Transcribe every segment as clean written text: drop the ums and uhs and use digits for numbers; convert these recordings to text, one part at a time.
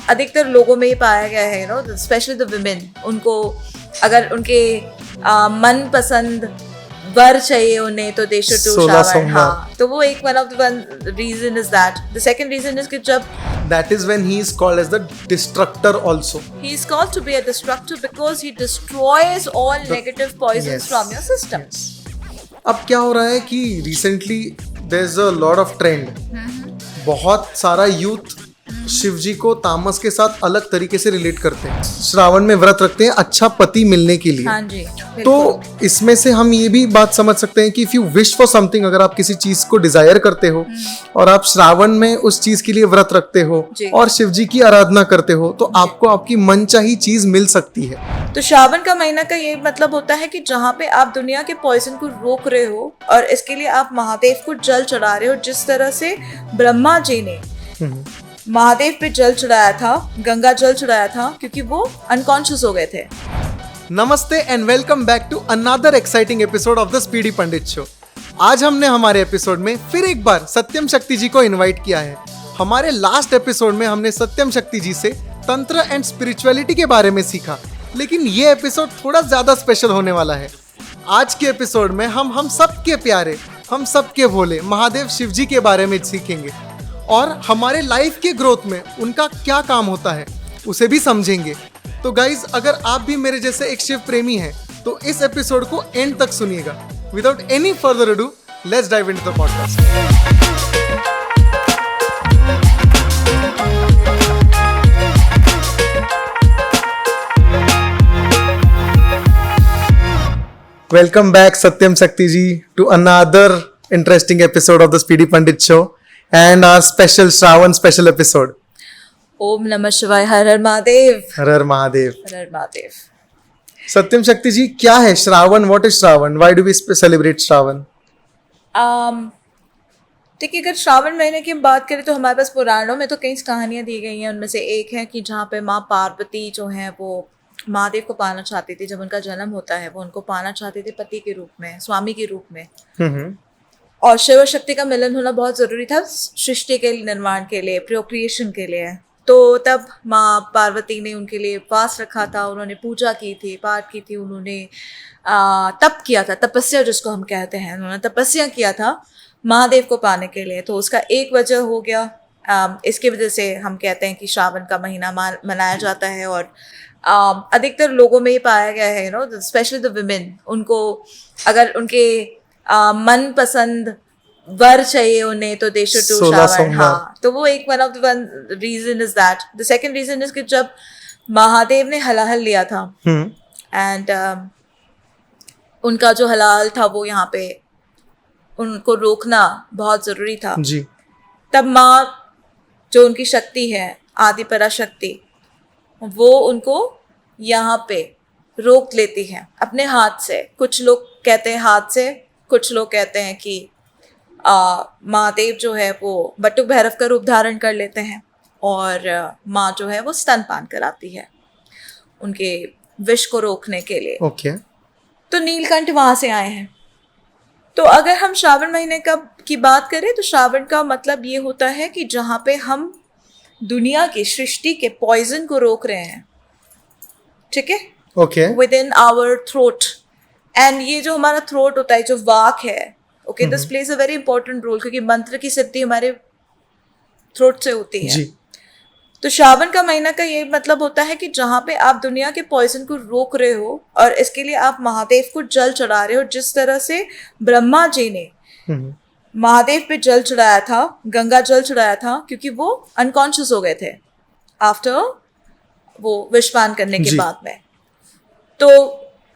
अधिकतर लोगों में ये पाया गया है, स्पेशली द वुमेन, उनको अगर उनके मन पसंद वर चाहिए उन्हें तो दे शुड डू 16 श्रावण। हाँ, तो वो एक one of the one reason is that. The second reason is कि जब That is when he is called as the destructor also. he is called to be a destructor because he destroys all negative poisons Yes. from your system. अब क्या हो रहा है कि recently there is a lot of trend, बहुत सारा youth Shiv जी को तामस के साथ अलग तरीके से रिलेट करते हैं, श्रावण में व्रत रखते हैं अच्छा पति मिलने के लिए। हाँ जी, तो बिल्कुल। इसमें से हम ये भी बात समझ सकते हैं कि if you wish for something, अगर आप किसी चीज को डिजायर करते हो और आप श्रावण में उस चीज के लिए व्रत रखते हो जी। और शिव जी की आराधना करते हो तो आपको आपकी मनचाही चीज मिल सकती है। तो श्रावण का महीना का ये मतलब होता है कि जहाँ पे आप दुनिया के पॉइजन को रोक रहे हो और इसके लिए आप महादेव को जल चढ़ा रहे हो, जिस तरह से ब्रह्मा जी ने महादेव पे जल चढ़ाया था, गंगा जल चढ़ाया था, क्योंकि वो अनकॉन्शियस हो गए थे। नमस्ते and welcome back to another exciting episode of the speedy Pandit Show. आज हमने हमारे एपिसोड में फिर एक बार सत्यम शक्ति जी को इनवाइट किया है। हमारे लास्ट एपिसोड में हमने सत्यम शक्ति जी से तंत्र एंड स्पिरिचुअलिटी के बारे में सीखा, लेकिन ये एपिसोड थोड़ा ज्यादा स्पेशल होने वाला है। आज के एपिसोड में हम सबके प्यारे, हम सबके भोले महादेव शिव जी के बारे में सीखेंगे और हमारे लाइफ के ग्रोथ में उनका क्या काम होता है उसे भी समझेंगे। तो गाइज, अगर आप भी मेरे जैसे एक शिव प्रेमी हैं तो इस एपिसोड को एंड तक सुनिएगा। Without any further ado, let's dive into the podcast. Welcome back Satyam Shakti ji to another interesting episode of the speedy Pandit show and our special Shravan special episode. ओम नमः शिवाय, हर हर महादेव। हर हर महादेव। हर हर महादेव। सत्यम शक्ति जी, क्या है Shravan? What is Shravan? Why do we celebrate Shravan? देखिए, अगर श्रावण महीने की हम बात करें तो हमारे पास पुराणों में तो कई कहानियां दी गई हैं। उनमें से एक है कि जहाँ पे माँ पार्वती जो है वो महादेव को पाना चाहती थी। जब उनका जन्म होता है वो उनको पाना चाहती थी पति के रूप में, स्वामी के रूप में। और शिव शक्ति का मिलन होना बहुत ज़रूरी था सृष्टि के निर्माण के लिए, प्रोक्रिएशन के लिए। तो तब माँ पार्वती ने उनके लिए उपवास रखा था, उन्होंने पूजा की थी, पाठ की थी, उन्होंने तप किया था, तपस्या जिसको हम कहते हैं, उन्होंने तपस्या किया था महादेव को पाने के लिए। तो उसका एक वजह हो गया, इसकी वजह से हम कहते हैं कि श्रावण का महीना मनाया जाता है। और अधिकतर लोगों में ये पाया गया है, स्पेशली द वुमेन, उनको अगर उनके मन पसंद वर चाहिए उन्हें तो दे शुड डू श्रावण। हाँ, तो वो एक one of the one reason is that. The second reason is कि जब महादेव ने हलाहल लिया था एंड उनका जो हलाहल था वो यहाँ पे उनको रोकना बहुत जरूरी था जी। तब माँ जो उनकी शक्ति है, आदि पराशक्ति, वो उनको यहाँ पे रोक लेती है अपने हाथ से। कुछ लोग कहते हैं हाथ से, कुछ लोग कहते हैं कि महादेव जो है वो बटुक भैरव का रूप धारण कर लेते हैं और माँ जो है वो स्तनपान कराती है उनके विष को रोकने के लिए। ओके। तो नीलकंठ वहाँ से आए हैं। तो अगर हम श्रावण महीने की बात करें तो श्रावण का मतलब ये होता है कि जहाँ पे हम दुनिया की सृष्टि के पॉइजन को रोक रहे हैं, ठीक है, okay, within our throat. And ये जो हमारा थ्रोट होता है, जो वाक है, okay, this plays a very important role, क्योंकि मंत्र की सिद्धि हमारे थ्रोट से होती है। जी। तो श्रावण का महीना का ये मतलब होता है कि जहाँ पे आप दुनिया के पॉइजन को रोक रहे हो और इसके लिए आप महादेव को जल चढ़ा रहे हो, जिस तरह से ब्रह्मा जी ने महादेव पे जल चढ़ाया था, गंगा जल चढ़ाया था, क्योंकि वो अनकॉन्शियस हो गए थे आफ्टर वो विषपान करने के बाद में। तो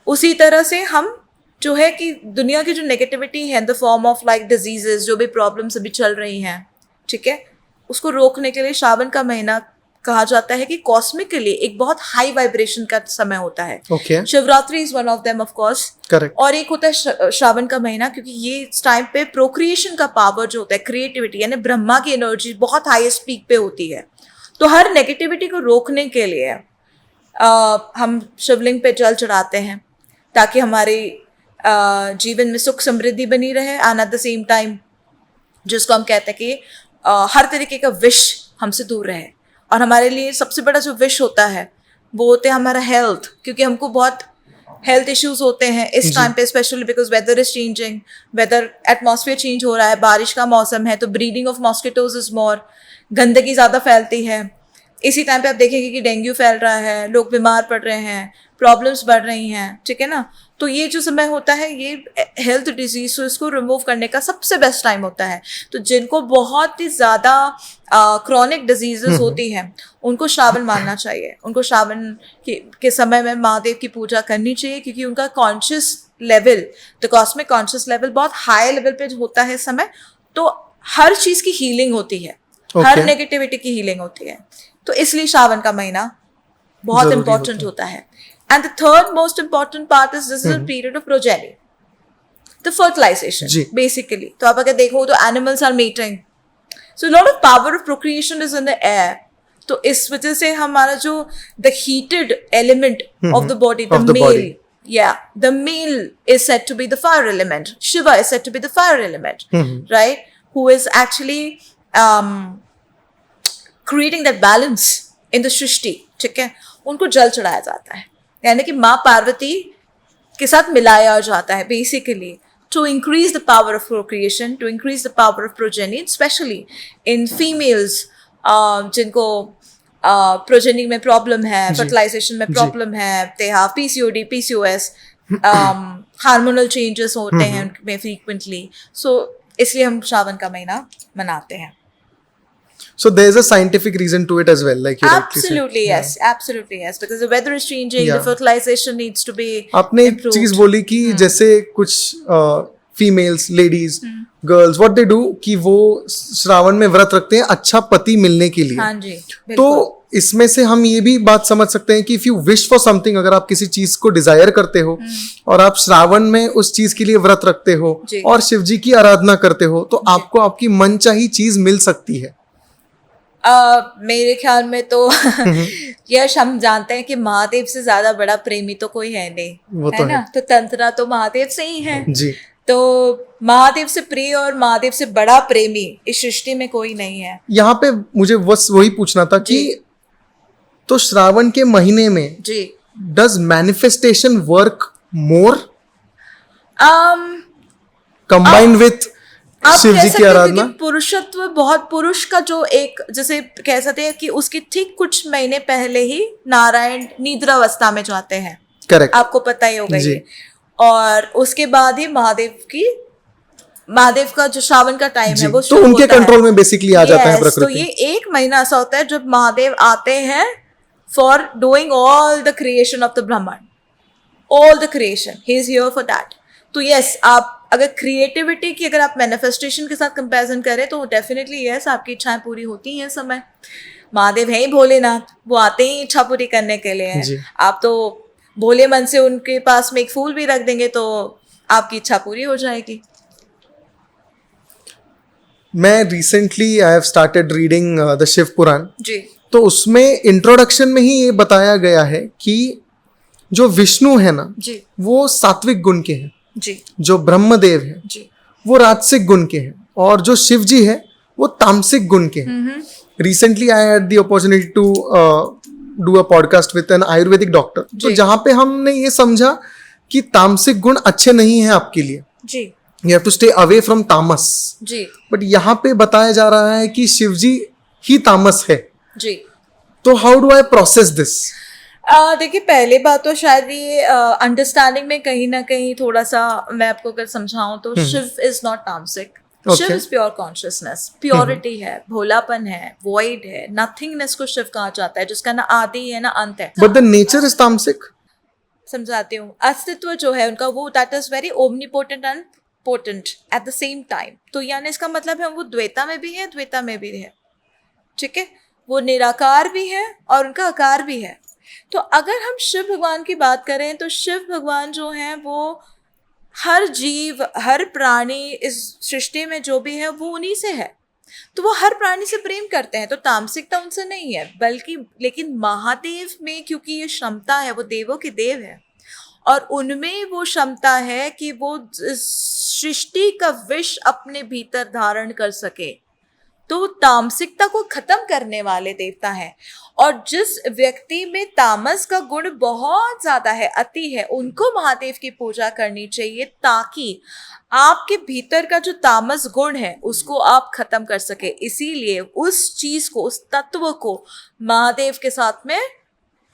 उसी तरह से हम जो है कि दुनिया की जो नेगेटिविटी है इन the form of like diseases, जो भी प्रॉब्लम्स अभी चल रही हैं, ठीक है, उसको रोकने के लिए श्रावण का महीना कहा जाता है कि कॉस्मिकली एक बहुत हाई वाइब्रेशन का समय होता है। Okay. Shivratri is one of them, of course. Correct. और एक होता है श्रावण का महीना, क्योंकि ये इस टाइम पे प्रोक्रिएशन का पावर जो होता है, क्रिएटिविटी, यानी ब्रह्मा की एनर्जी बहुत हाईएस्ट पीक पे होती है। तो हर नेगेटिविटी को रोकने के लिए हम शिवलिंग पे जल चढ़ाते हैं ताकि हमारे जीवन में सुख समृद्धि बनी रहे, and at the same time जिसको हम कहते हैं कि हर तरीके का विष हमसे दूर रहे। और हमारे लिए सबसे बड़ा जो विश होता है वो होते हैं हमारा हेल्थ, क्योंकि हमको बहुत हेल्थ इश्यूज होते हैं इस टाइम पे, specially because weather is changing, weather atmosphere change हो रहा है, बारिश का मौसम है, तो breeding of mosquitoes is more, गंदगी ज़्यादा फैलती है। इसी टाइम पे आप देखेंगे कि डेंगू फैल रहा है, लोग बीमार पड़ रहे हैं, प्रॉब्लम्स बढ़ रही हैं, ठीक है ना। तो ये जो समय होता है ये हेल्थ डिजीज, तो इसको रिमूव करने का सबसे बेस्ट टाइम होता है। तो जिनको बहुत ही ज़्यादा क्रॉनिक डिजीजेस होती हैं उनको श्रावण मानना चाहिए, उनको श्रावण के समय में महादेव की पूजा करनी चाहिए, क्योंकि उनका conscious level, the cosmic conscious level बहुत हाई लेवल पे होता है इस समय। तो हर चीज़ की हीलिंग होती है, हर नेगेटिविटी की हीलिंग होती है। तो इसलिए श्रावण का महीना बहुत इंपॉर्टेंट होता है। And the third most important part is this is a period of progeny, the fertilisation basically. तो आप अगर देखो तो animals are mating, so lot of power of procreation is in the air. तो इस वजह से हमारा जो the heated element of the body, the male, the male is said to be the fire element. Shiva is said to be the fire element, right? Who is actually creating that balance in the सृष्टि, ठीक है। उनको जल चढ़ाया जाता है, यानी कि माँ पार्वती के साथ मिलाया जाता है basically, to increase the power of procreation, to increase the power of progeny, especially in females जिनको प्रोजेनी में प्रॉब्लम है, फर्टिलाइजेशन में प्रॉब्लम है, they have PCOD, PCOS, hormonal changes होते हैं उनमें फ्रीक्वेंटली। सो इसलिए हम श्रावण का महीना मनाते हैं। So there's a scientific reason to it as well, like you absolutely yes, absolutely yes, because the weather is changing, the fertilization needs to be आपने एक चीज बोली कि जैसे कुछ females, ladies, girls, what they do कि वो श्रावण में व्रत रखते हैं अच्छा पति मिलने के लिए। हाँ जी, तो इसमें से हम ये भी बात समझ सकते हैं कि if you wish for something, अगर आप किसी चीज को डिजायर करते हो और आप श्रावण में उस चीज के लिए व्रत रखते हो और शिव जी की आराधना करते हो, तो आपको आपकी मनचाही चीज मिल सकती है। मेरे ख्याल में तो यश, हम जानते हैं कि महादेव से ज्यादा बड़ा प्रेमी तो कोई है नहीं, वो है ना। तो तंत्रा तो महादेव से ही है जी। तो महादेव से प्रिय और महादेव से बड़ा प्रेमी इस सृष्टि में कोई नहीं है। यहाँ पे मुझे बस वही पूछना था कि तो श्रावण के महीने में जी does manifestation work more combined with Shiv ji की आराधना? पुरुषत्व, बहुत पुरुष का जो एक, जैसे कह सकते हैं कि उसके ठीक कुछ महीने पहले ही नारायण निद्रावस्था में जाते हैं, करेक्ट, आपको पता ही होगा ये। और उसके बाद ही महादेव का जो श्रावण का टाइम है वो तो उनके कंट्रोल में बेसिकली आ जाता है प्रकृति। तो ये एक महीना ऐसा होता है जब महादेव आते हैं for doing all the creation of the brahmand, all the creation, he is here for that. तो यस, आप अगर क्रिएटिविटी की अगर आप मैनिफेस्टेशन के साथ कंपैरिजन करें तो डेफिनेटली यस, आपकी इच्छाएं पूरी होती हैं इस समय। महादेव है ही भोलेनाथ, वो आते ही इच्छा पूरी करने के लिए। आप तो भोले मन से उनके पास में एक फूल भी रख देंगे तो आपकी इच्छा पूरी हो जाएगी। मैं recently I have started reading the Shiv Puran ji. तो उसमें इंट्रोडक्शन में ही ये बताया गया है कि जो विष्णु है ना जी, वो सात्विक गुण के हैं जी, जो ब्रह्मदेव है जी, वो राजसिक गुण के हैं और जो शिव जी है वो तामसिक गुण के हैं। Recently I had the opportunity to do a podcast with an Ayurvedic doctor, तो जहां पे हमने ये समझा कि तामसिक गुण अच्छे नहीं है आपके लिए जी, you have to stay away from tamas जी। बट यहाँ पे बताया जा रहा है कि शिव जी ही तामस है जी। तो how do I process this? देखिए, पहले बात तो शायद ये अंडरस्टैंडिंग में कहीं ना कहीं थोड़ा सा मैं आपको अगर समझाऊं तो शिव इज नॉट तामसिक, Shiv is pure consciousness, purity है, भोलापन है, वॉइड है, नथिंगनेस को शिव कहा जाता है, जिसका ना आदि है ना अंत है। बट द नेचर इज तामसिक। समझाती हूँ, अस्तित्व जो है उनका वो that is very omnipotent and potent at the same time. तो यानी इसका मतलब है वो द्वैता में भी है, द्वैता में भी है, ठीक है। वो निराकार भी है और उनका आकार भी है। तो अगर हम शिव भगवान की बात करें तो शिव भगवान जो हैं वो हर जीव, हर प्राणी इस सृष्टि में जो भी है वो उन्हीं से है, तो वो हर प्राणी से प्रेम करते हैं। तो तामसिकता उनसे नहीं है, बल्कि लेकिन महादेव में क्योंकि ये क्षमता है, वो देवों के देव है और उनमें वो क्षमता है कि वो सृष्टि का विष अपने भीतर धारण कर सके। तो वो तामसिकता को खत्म करने वाले देवता हैं। और जिस व्यक्ति में तामस का गुण बहुत ज्यादा है, अति है, उनको महादेव की पूजा करनी चाहिए, ताकि आपके भीतर का जो तामस गुण है उसको आप खत्म कर सके। इसीलिए उस चीज को, उस तत्व को महादेव के साथ में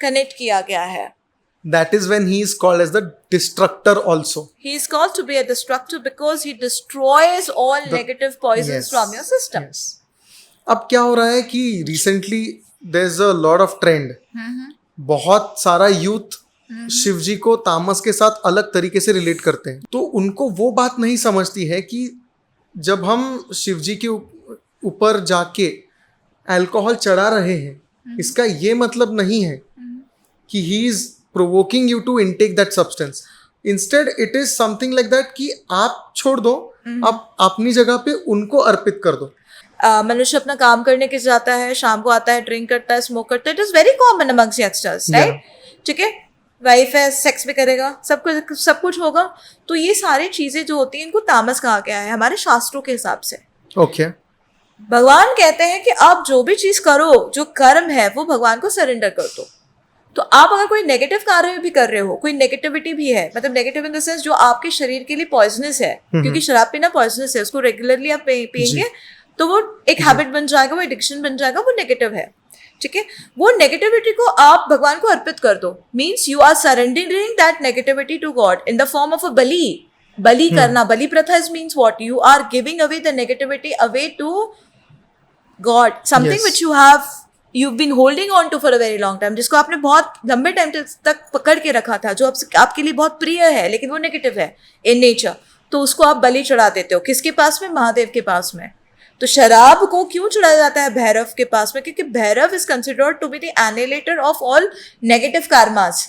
कनेक्ट किया गया है। That is when he is called as the destructor also. He is called to be a destructor because he destroys all negative poisons Yes, from your system. yes. अब क्या हो रहा है कि recently there's a lot of trend. बहुत सारा youth Shiv जी को तामस के साथ अलग तरीके से रिलेट करते हैं, तो उनको वो बात नहीं समझती है कि जब हम शिव जी के ऊपर जाके अल्कोहल चढ़ा रहे हैं, इसका ये मतलब नहीं है कि he is provoking you to intake that substance. Instead it is something like that कि आप छोड़ दो, आप अपनी जगह पे उनको अर्पित कर दो। मनुष्य अपना काम करने के जाता है, शाम को आता है, ड्रिंक करता है, स्मोक करता है। It is very common amongst youngsters, right? ठीक है, वाइफ है, सेक्स भी करेगा, सब कुछ होगा। तो ये सारी चीजें जो होती हैं, इनको तामस कहा गया है हमारे शास्त्रों के हिसाब से। ओके। भगवान कहते हैं कि आप जो भी चीज करो, जो कर्म है, वो भगवान को सरेंडर कर दो। तो आप अगर कोई नेगेटिव कार्य भी कर रहे हो, कोई नेगेटिविटी भी है, मतलब नेगेटिव इन द सेंस जो आपके शरीर के लिए पॉइजनस है, क्योंकि शराब पीना पॉइजनस है, उसको रेगुलरली आप पिएंगे तो वो एक हैबिट बन जाएगा, वो एडिक्शन बन जाएगा, वो नेगेटिव है। ठीक है, वो नेगेटिविटी को आप भगवान को अर्पित कर दो। Means you are surrendering that negativity to God in the form of a bali करना। Bali pratha is means what? You are giving away the negativity away to God, something which you've been holding on to for a very long time, जिसको आपने बहुत लंबे time तक पकड़ के रखा था, जो आपके लिए बहुत प्रिय है, लेकिन वो नेगेटिव है इन नेचर, तो उसको आप बलि चढ़ा देते हो। किसके पास में? महादेव के पास में। तो शराब को क्यों चढ़ाया जाता है? भैरव के पास में, क्योंकि Bhairav is considered to be the annihilator of all negative karmas.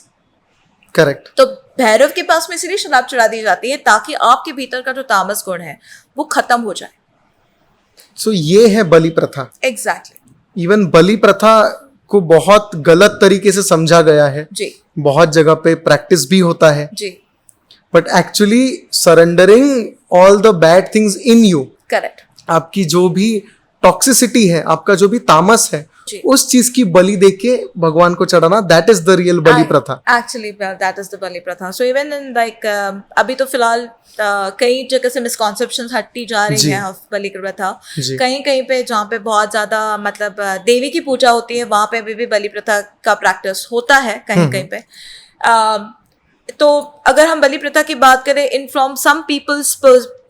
Correct. तो भैरव के पास में इसलिए शराब चढ़ा दी जाती है, ताकि आपके भीतर का जो तामस गुण है वो खत्म हो जाए। सो ये है बलि प्रथा। एग्जैक्टली। इवन बलि प्रथा को बहुत गलत तरीके से समझा गया है जी, बहुत जगह पे प्रैक्टिस भी होता है जी, but actually surrendering all the bad things in you, correct, आपकी जो भी टॉक्सिसिटी है, आपका जो भी तामस है, जी, उस चीज की बलि देके भगवान को चढ़ाना, दैट इज द रियल बलि प्रथा। एक्चुअली दैट इज द बलि प्रथा। सो इवन इन लाइक अभी तो फिलहाल कई जगह से मिसकॉन्सेप्शंस हटती जा रही हैं ऑफ बलि प्रथा। कहीं कहीं पे जहाँ पे बहुत ज्यादा मतलब देवी की पूजा होती है, वहां पे भी बलि प्रथा का प्रैक्टिस होता है कहीं कहीं पे। तो अगर हम बलि प्रथा की बात करें in from some peoples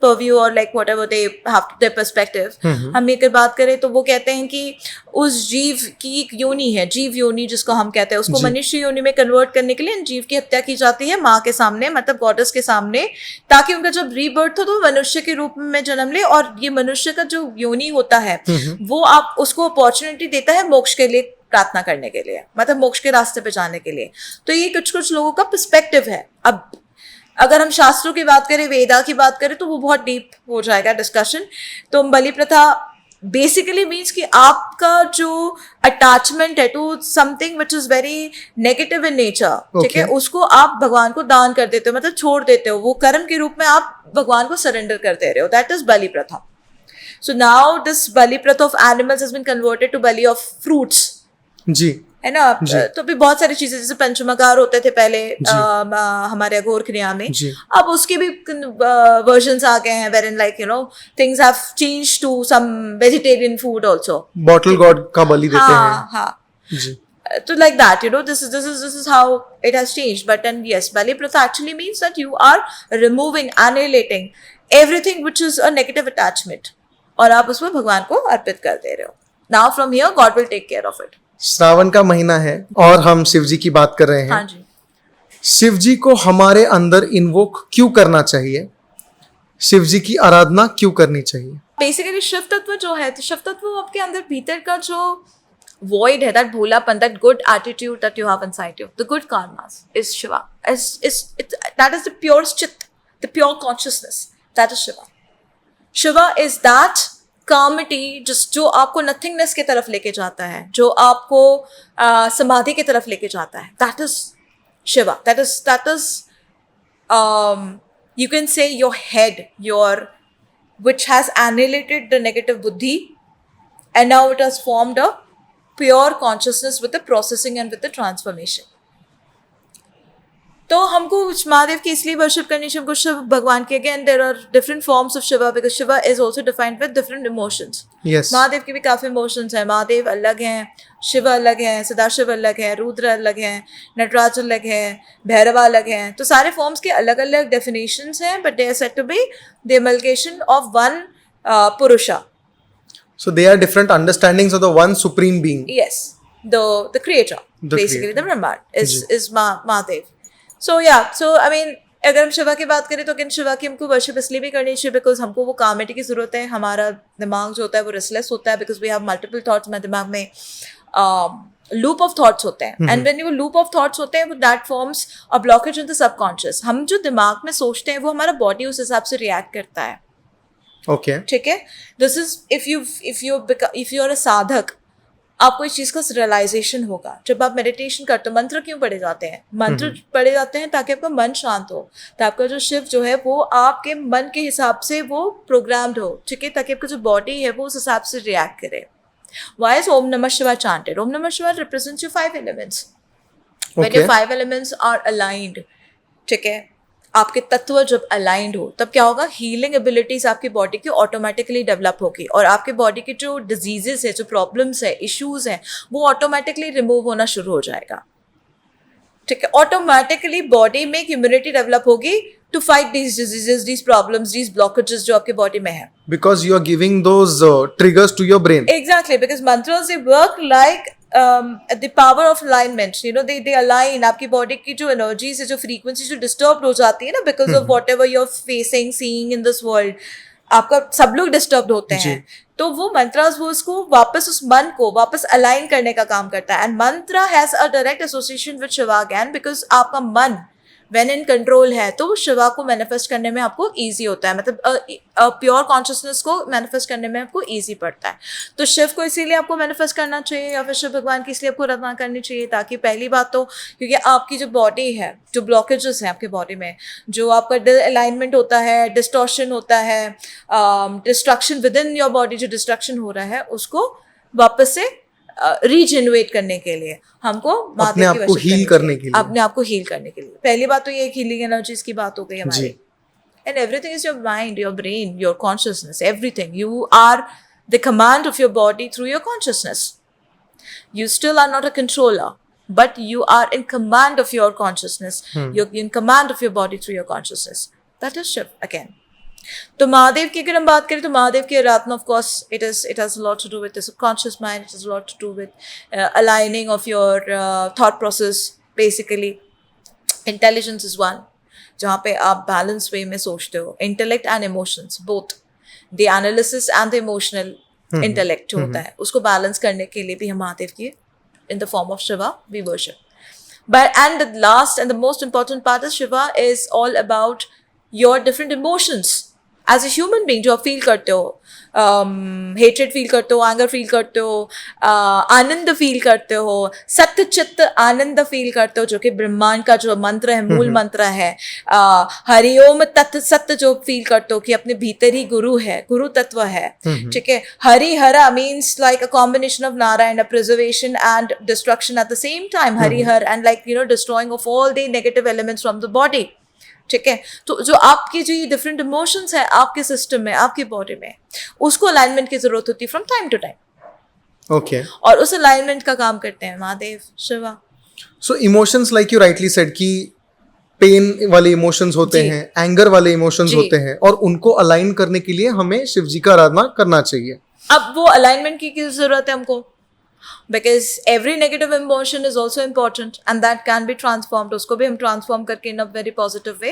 purview or like whatever they have their perspective, हम अगर बात करें तो वो कहते हैं कि उस जीव की एक योनि है, जीव योनि जिसको हम कहते हैं, उसको मनुष्य योनि में कन्वर्ट करने के लिए जीव की हत्या की जाती है माँ के सामने, मतलब गॉडेस के सामने, ताकि उनका जब रीबर्थ हो तो मनुष्य के रूप में जन्म ले। और ये मनुष्य का जो योनि होता है वो आप उसको अपॉर्चुनिटी देता है मोक्ष के लिए, प्रार्थना करने के लिए, मतलब मोक्ष के रास्ते पे जाने के लिए। तो ये कुछ लोगों का पर्सपेक्टिव है। अब अगर हम शास्त्रों की बात करें, वेदा की बात करें, तो वो बहुत डीप हो जाएगा डिस्कशन। तो बलि प्रथा बेसिकली मीन्स कि आपका जो अटैचमेंट है to something which is very negative in nature, ठीक है, उसको आप भगवान को दान कर देते हो, मतलब छोड़ देते हो, वो कर्म के रूप में आप भगवान को सरेंडर कर दे रहे हो। दैट इज बलि प्रथा। So now this bali pratha of animals has been converted to bali of fruits, जी, है ना। तो भी बहुत सारी चीजें, जैसे पंचमकार होते थे पहले हमारे अघोर क्रिया में, अब उसके भी वर्जन्स आ गए हैं, where in like you know things have changed to some vegetarian food also. बॉटल गॉड का बलि देते हैं। हाँ, जी। तो like that, you know, this is how it has changed. But then yes, bali pratha actually means that you are removing, annihilating everything which is a negative attachment, और आप उसमें भगवान को अर्पित कर दे रहे हो। Now from here God will take care of it. Shravan का महीना है और हम शिव जी की बात कर रहे हैं। हाँ जी। शिव जी को हमारे अंदर इन्वोक क्यों करना चाहिए? शिव जी की आराधना क्यों करनी चाहिए? बेसिकली शिव तत्व जो है, तो शिव तत्व आपके अंदर भीतर का जो void है, that भोलापन, that good attitude that you have inside you, the good karmas is Shiva. That is the pure chit, the pure consciousness, that is Shiva. Shiva is that कामिटी जो आपको नथिंगनेस की तरफ लेके जाता है, जो आपको समाधि की तरफ लेके जाता है, that is Shiva. That is you can say your head, your which has annihilated the negative बुद्धि, and now it has formed a pure consciousness with the processing and with the transformation. तो हमको महादेव की इसलिए वर्शिप करनी चाहिए, हमको शिव भगवान की again there are different forms of Shiva because Shiva is also defined with different emotions. Yes. Mahadev के भी काफ़ी इमोशंस हैं. महादेव अलग हैं, शिव अलग है, सदाशिव अलग है, रुद्र अलग है, नटराज अलग है, भैरवा अलग है. तो सारे फॉर्म्स के अलग अलग डेफिनेशंस हैं, but they are said to be the amalgamation of one purusha. So they are different understandings of the one supreme being. Yes, the creator, basically creator. the Brahman is Mahadev. So yeah, so I mean अगर हम शिवा की बात करें तो again Shiva की हमको worship इसलिए भी करनी चाहिए बिकॉज हमको वो कामिटी की ज़रूरत है. हमारा दिमाग जो होता है वो रेस्टलेस होता है because we have multiple thoughts. हमारे दिमाग में लूप ऑफ थॉट्स होते हैं and when you loop of thoughts होते हैं that forms a blockage in the subconscious. हम जो दिमाग में सोचते हैं वो हमारा बॉडी उस हिसाब से रिएक्ट करता है. Okay. ठीक है. This is if you are a sadhak, आपको इस चीज़ का रियलाइजेशन होगा. जब आप मेडिटेशन करते हो, मंत्र क्यों पढ़े जाते हैं? मंत्र पढ़े जाते हैं ताकि आपका मन शांत हो, तो आपका जो शिव जो है वो आपके मन के हिसाब से वो प्रोग्राम्ड हो. ठीक है, ताकि आपका जो बॉडी है वो उस हिसाब से रिएक्ट करे. वाई इज ओम नमः शिवाय चांटेड? ओम नमः शिवाय represents your 5 elements. When your 5 elements are aligned, ठीक है, आपके तत्व जब अलाइंड हो तब क्या होगा? हीलिंग एबिलिटीज आपकी बॉडी की ऑटोमेटिकली डेवलप होगी और आपके बॉडी की जो डिजीजेस है, जो प्रॉब्लम्स है, इश्यूज हैं, वो ऑटोमेटिकली रिमूव होना शुरू हो जाएगा. ठीक है, ऑटोमेटिकली बॉडी में एक इम्यूनिटी डेवलप होगी to fight these diseases, these problems, these blockages जो आपके बॉडी में है. Because you are giving those triggers to your brain. Exactly, because mantras they work like the power of alignment. You know, they align आपकी body की जो energies है, जो frequency जो डिस्टर्ब हो जाती है ना because of whatever you are facing seeing in this world. आपका सब लोग डिस्टर्ब होते हैं, तो वो मंत्रास वो उसको वापस उस मन को वापस अलाइन करने का काम करता है. And Mantra has a direct association with Shiva again because आपका मन व्हेन इन कंट्रोल है तो शिवा को मैनिफेस्ट करने में आपको ईजी होता है. मतलब प्योर कॉन्शियसनेस को मैनिफेस्ट करने में आपको ईजी पड़ता है. तो शिव को इसीलिए आपको मैनिफेस्ट करना चाहिए या फिर शिव भगवान की इसलिए आपको आराधना करनी चाहिए ताकि पहली बात तो क्योंकि आपकी जो बॉडी है, जो ब्लॉकेजेस हैं आपकी बॉडी में, जो आपका डिसअलाइनमेंट होता है, डिस्टॉर्शन होता है, destruction with in your body जो डिस्ट्रक्शन हो रहा है उसको वापस से रीजनरेट करने के लिए हमको अपने आप को हील करने के लिए, अपने आप को हील करने के लिए पहली बात तो ये हीलिंग एनर्जीज की बात हो गई हमारी. And everything is your mind, your brain, your consciousness, everything. You are the command of your body through your consciousness. You still are not a controller, but you are in command of your consciousness. You're in command of your body through your consciousness. That is Shiv again. तो महादेव की अगर हम बात करें तो महादेव की आराधना of course it has a lot to do with the subconscious mind. It has a lot to do with aligning of your thought process. Basically, intelligence is one, जहाँ पे आप बैलेंस वे में सोचते हो. Intellect and emotions both, the analysis and the emotional intellect जो होता है उसको बैलेंस करने के लिए भी हम महादेव की in the form of Shiva we worship. But and the last and the most important part is Shiva is all about your different emotions. As a human being जो आप फील करते हो, हेट्रेड फील करते हो, एंगर फील करते हो, आनंद feel करते हो, सत्य चित्त आनंद फील करते हो जो कि ब्रह्मांड का जो मंत्र है, मूल मंत्र है. हरिओम तत्व सत्य जो फील करते हो कि अपने भीतर ही गुरु है, गुरु तत्व है. ठीक है. Harihara means like a combination of Narayan, preservation and destruction at the same time. Harihar and like you no destroying of all the negative elements from the body. ठीक है. तो जो आपकी जो डिफरेंट इमोशंस है आपके सिस्टम में, आपकी बॉडी में, उसको अलाइनमेंट की जरूरत होती है from time to time. Okay. और उस अलाइनमेंट का काम करते हैं Mahadev, Shiva. So emotions like you rightly said कि पेन वाले इमोशंस होते हैं, एंगर वाले इमोशंस होते हैं, और उनको अलाइन करने के लिए हमें शिव जी का आराधना करना चाहिए. अब वो अलाइनमेंट की जरूरत है हमको because every negative emotion is also important and that can be transformed. उसको भी हम ट्रांसफॉर्म करके in a very positive way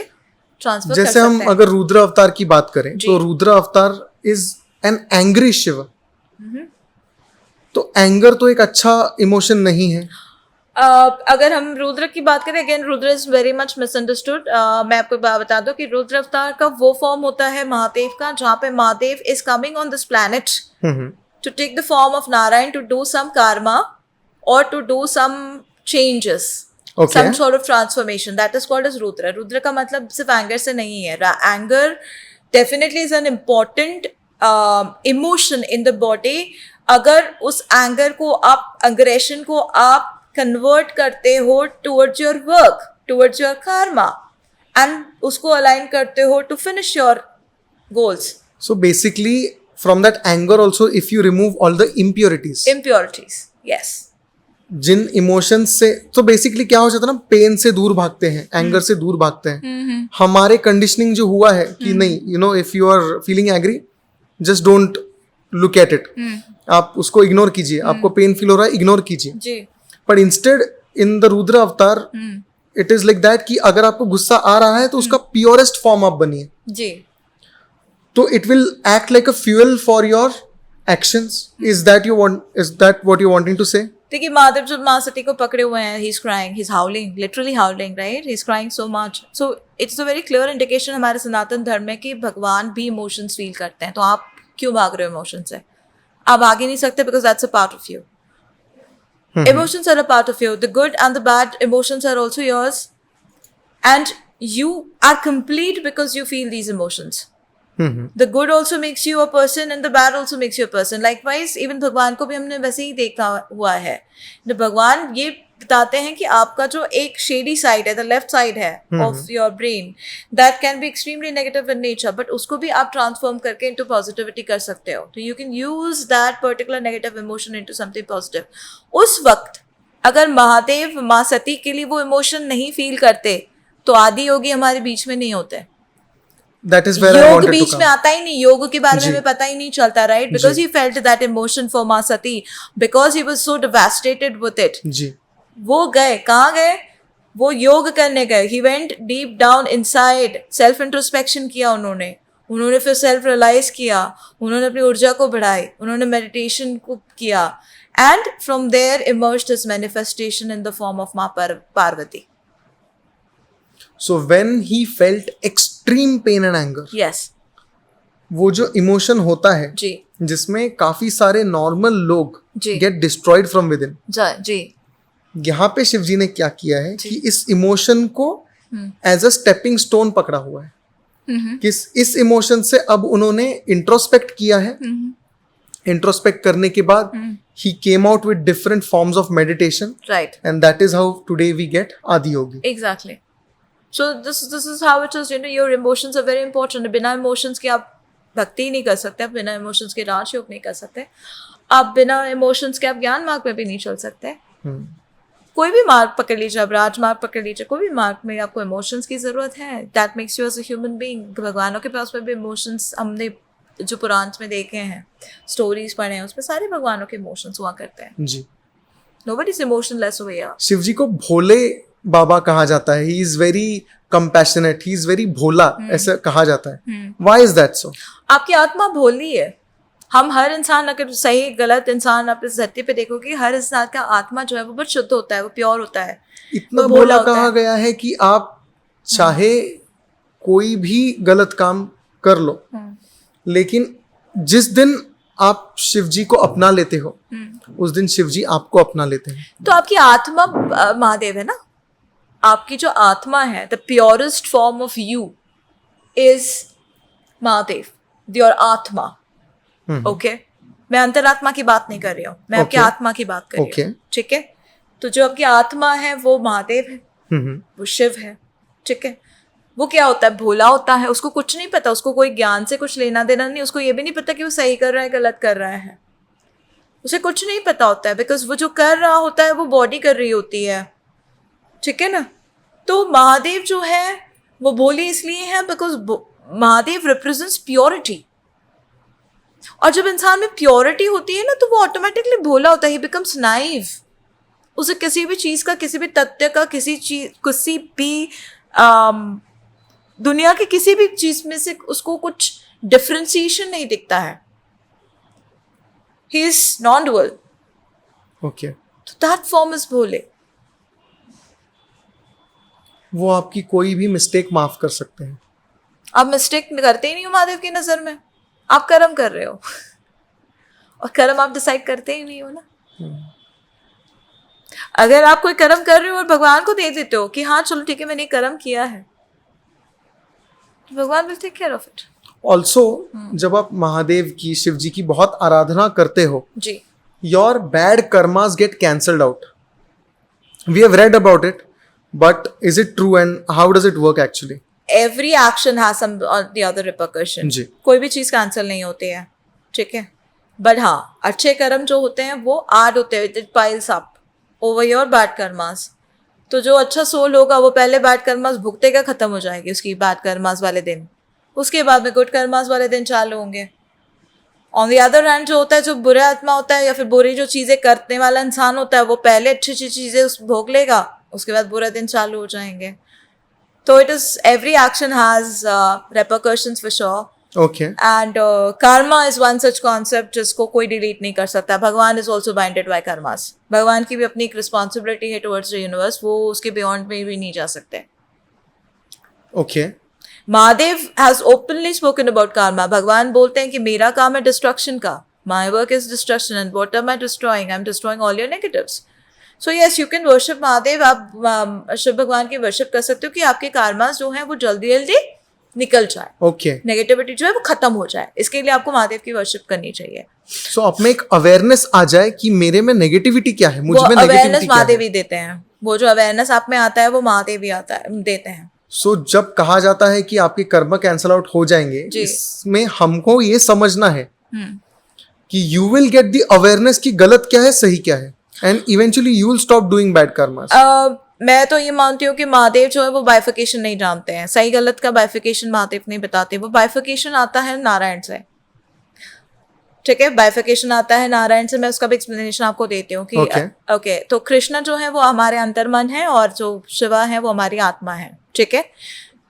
transfer कर सकते हैं. जैसे हम अगर रुद्र अवतार की बात करें तो रुद्र अवतार इज एन एंग्री शिव. तो एंगर तो एक अच्छा इमोशन नहीं है. अगर हम रुद्र की बात करें, again Rudra is very much misunderstood. मैं आपको बता दूं कि रुद्र अवतार का वो फॉर्म होता है महादेव का जहाँ पे Mahadev is coming on this planet to take the form of Narayan to do some karma or to do some changes, some sort of transformation. That is called as Rudra. Rudra का मतलब सिर्फ anger से नहीं है. Anger definitely is an important emotion in the body, अगर उस anger को आप, अग्रेशन को आप कन्वर्ट करते हो towards your work, towards your karma, and उसको अलाइन करते हो to finish your goals. So basically, from that anger also, if you remove all the impurities, Impurities, yes. जिन इमोशंस से, तो बेसिकली क्या हो जाता है ना, पेन से दूर भागते हैं, एंगर से दूर भागते हैं. हमारे कंडीशनिंग जो हुआ है कि नहीं, you know, if you are feeling angry, just don't look at it. आप उसको इग्नोर कीजिए. आपको पेन फील हो रहा है, इग्नोर कीजिए. जी. But instead in the Rudra avatar it is like that कि अगर आपको गुस्सा आ रहा है तो उसका प्योरेस्ट फॉर्म आप बनिए. जी. तो it will act like a fuel for your actions. Is that you want, is that what you wanting to say? देखिए, महादेव जब माँ सती को पकड़े हुए हैं, he is crying, he is हाउलिंग, literally हाउलिंग, right? He is crying so much. So it's a very clear indication हमारे सनातन धर्म में कि भगवान भी इमोशंस फील करते हैं. तो आप क्यों भाग रहे हो इमोशन से? आप भाग ही नहीं सकते, because that's a part of you. Emotions are a part of you. The good and the bad emotions are also yours. And you are complete because you feel these emotions. The good also makes you a person and the bad also makes you a person. Likewise, even भगवान को भी हमने वैसे ही देखा हुआ है. तो भगवान ये बताते हैं कि आपका जो एक shady side है, the left side है of your brain, that can be extremely negative in nature, but उसको भी आप transform करके into positivity कर सकते हो. तो you can use that particular negative emotion into something positive. उस वक्त अगर महादेव माँ सती के लिए वो इमोशन नहीं फील करते तो आदि योगी हमारे बीच में नहीं होते. That is where I योग wanted to बीच come. में आता ही नहीं, योग के बारे में जी. हमें पता ही नहीं चलता, right? Because he felt that emotion for Maa Sati, because he was so devastated with it. जी. वो गए, कहाँ गए? वो योग करने गए. He went deep down inside, self introspection किया उन्होंने फिर सेल्फ रियलाइज किया, उन्होंने अपनी ऊर्जा को बढ़ाई, उन्होंने मेडिटेशन को किया, and from there emerged his manifestation in the form of Maa Parvati. So when he felt extreme pain and anger, yes. वो जो इमोशन होता है जी. जिसमें काफी सारे नॉर्मल लोग जी. Get destroyed from within, जी. यहाँ पे शिव जी ने क्या किया है कि इस इमोशन को एज अ स्टेपिंग स्टोन पकड़ा हुआ है. कि इस इमोशन से अब उन्होंने इंट्रोस्पेक्ट किया है. इंट्रोस्पेक्ट करने के बाद he came out with different forms of meditation, right. and that is how today we get Adi Yogi. Exactly. So this is how it is. You know, your emotions are very important. बिना emotions के आप भक्ति नहीं कर सकते, आप बिना emotions के राजयोग नहीं कर सकते, आप बिना emotions के आप ज्ञान मार्ग में भी नहीं चल सकते. कोई भी मार्ग पकड़ लीजिए, आप राजमार्ग पकड़ लीजिए, कोई भी मार्ग में आपको इमोशंस की जरूरत है. That makes you as a human being. भगवानों के पास में भी इमोशंस, हमने जो पुराण में देखे हैं, स्टोरीज पढ़े हैं, उसमें सारे भगवानों के इमोशंस हुआ करते हैं. जी. Nobody's emotionless over here. Shiv जी को भोले बाबा कहा जाता है. He is very compassionate, he is very bhola, ऐसा कहा जाता है. Why is that so? आपकी आत्मा भोली है. हम हर इंसान, अगर सही गलत इंसान आप इस धरती पे देखोगे, हर इंसान का आत्मा जो है वो बहुत शुद्ध होता है, वो प्योर होता है. इतना वो भोला होता कहा है. गया है कि आप चाहे कोई भी गलत काम कर लो, लेकिन जिस दिन आप शिव जी को अपना लेते हो, उस दिन शिव जी आपको अपना लेते हैं. तो आपकी आत्मा महादेव है ना. आपकी जो आत्मा है, the purest form of you is Mahadev, your आत्मा. ओके, मैं अंतरात्मा की बात नहीं कर रही हूँ, मैं आपकी Okay. आत्मा की बात कर रही Okay. हूँ. ठीक है. तो जो आपकी आत्मा है वो महादेव है, वो शिव है. ठीक है. वो क्या होता है? भोला होता है. उसको कुछ नहीं पता, उसको कोई ज्ञान से कुछ लेना देना नहीं, उसको ये भी नहीं पता कि वो सही कर रहा है गलत कर रहा है, उसे कुछ नहीं पता होता है. बिकॉज वो जो कर रहा होता है वो बॉडी कर रही होती है. ठीक है ना. तो महादेव जो है वो भोले इसलिए है बिकॉज महादेव रिप्रेजेंट्स प्योरिटी. और जब इंसान में प्योरिटी होती है ना, तो वो ऑटोमेटिकली भोला होता है. ही बिकम्स नाइव. उसे किसी भी चीज का, किसी भी तथ्य का, किसी भी दुनिया की किसी भी चीज में से उसको कुछ डिफरेंशिएशन नहीं दिखता है. He is non dual. Okay. तो दैट फॉर्म इज भोले. वो आपकी कोई भी मिस्टेक माफ कर सकते हैं. आप मिस्टेक करते ही नहीं हो महादेव की नजर में. आप कर्म कर रहे हो, और कर्म आप डिसाइड करते ही नहीं हो ना. अगर आप कोई कर्म कर रहे हो और भगवान को दे देते हो कि हाँ चलो ठीक है मैंने कर्म किया है, तो भगवान will take care of it. Also जब आप महादेव की, शिव जी की बहुत आराधना करते हो, जी, your bad karmas get cancelled out. We have read about it, but is it true and how does it work actually? Every action has some the other repercussion. जी. कोई भी चीज कैंसिल नहीं होती है, ठीक है. बट हाँ, अच्छे कर्म जो होते हैं वो ऐड होते हैं, it piles up over your bad karmas. तो जो अच्छा सोल होगा वो पहले बैड कर्मास भुगतेगा, खत्म हो जाएगी उसकी बैड कर्मास वाले दिन. उसके बाद में गुड कर्मास वाले दिन चालू होंगे. ऑन द अदर हैंड जो होता है, जो बुरा आत्मा होता है या फिर बुरी जो चीजें करने वाला इंसान होता है, वो पहले अच्छी अच्छी चीजें भोग लेगा, उसके बाद बुरा दिन चालू हो जाएंगे. तो it is every action has repercussions for sure. Okay. And karma is one such concept जिसको कोई डिलीट नहीं कर सकता. भगवान is also binded by karmas. भगवान की भी अपनी एक रिस्पॉन्सिबिलिटी है टुवर्ड्स द यूनिवर्स, वो उसके बियॉन्ड में भी नहीं जा सकते. Okay. Mahadev has openly spoken about Karma. भगवान बोलते हैं कि मेरा काम है डिस्ट्रक्शन का. My work is destruction and what am I destroying? I am destroying all your negatives. So yes, you can worship Mahadev. आप शिव भगवान की वर्शिप कर सकते हो कि आपके कर्मास जो हैं वो जल्दी जल्दी निकल जाए, Okay. नेगेटिविटी जो है वो खत्म हो जाए. इसके लिए आपको महादेव की वर्शिप करनी चाहिए. So आप में एक अवेयरनेस आ जाए कि मेरे में नेगेटिविटी क्या है, मुझ वो में अवेयरनेस नेगेटिविटी क्या महादेव है. ही देते हैं. वो जो अवेयरनेस आप में आता है वो महादेव ही आता है, देते हैं. सो जब कहा जाता है कि आपके कर्म कैंसल आउट हो जाएंगे, जी. इसमें हमको ये समझना है हम्म. कि you will get the awareness कि गलत क्या है, सही क्या है, and eventually you will stop doing bad karmas. मैं तो ये मानती हूँ कि महादेव जो है वो बाइफिकेशन नहीं जानते हैं. सही गलत का बाइफिकेशन महादेव नहीं बताते. वो बाइफिकेशन आता है नारायण से, ठीक है. बाइफिकेशन आता है नारायण से. मैं उसका भी एक्सप्लेनेशन आपको देती हूँ कि ओके. तो कृष्ण जो है वो हमारे अंतर्मन है और जो शिवा है वो हमारी आत्मा है, ठीक है.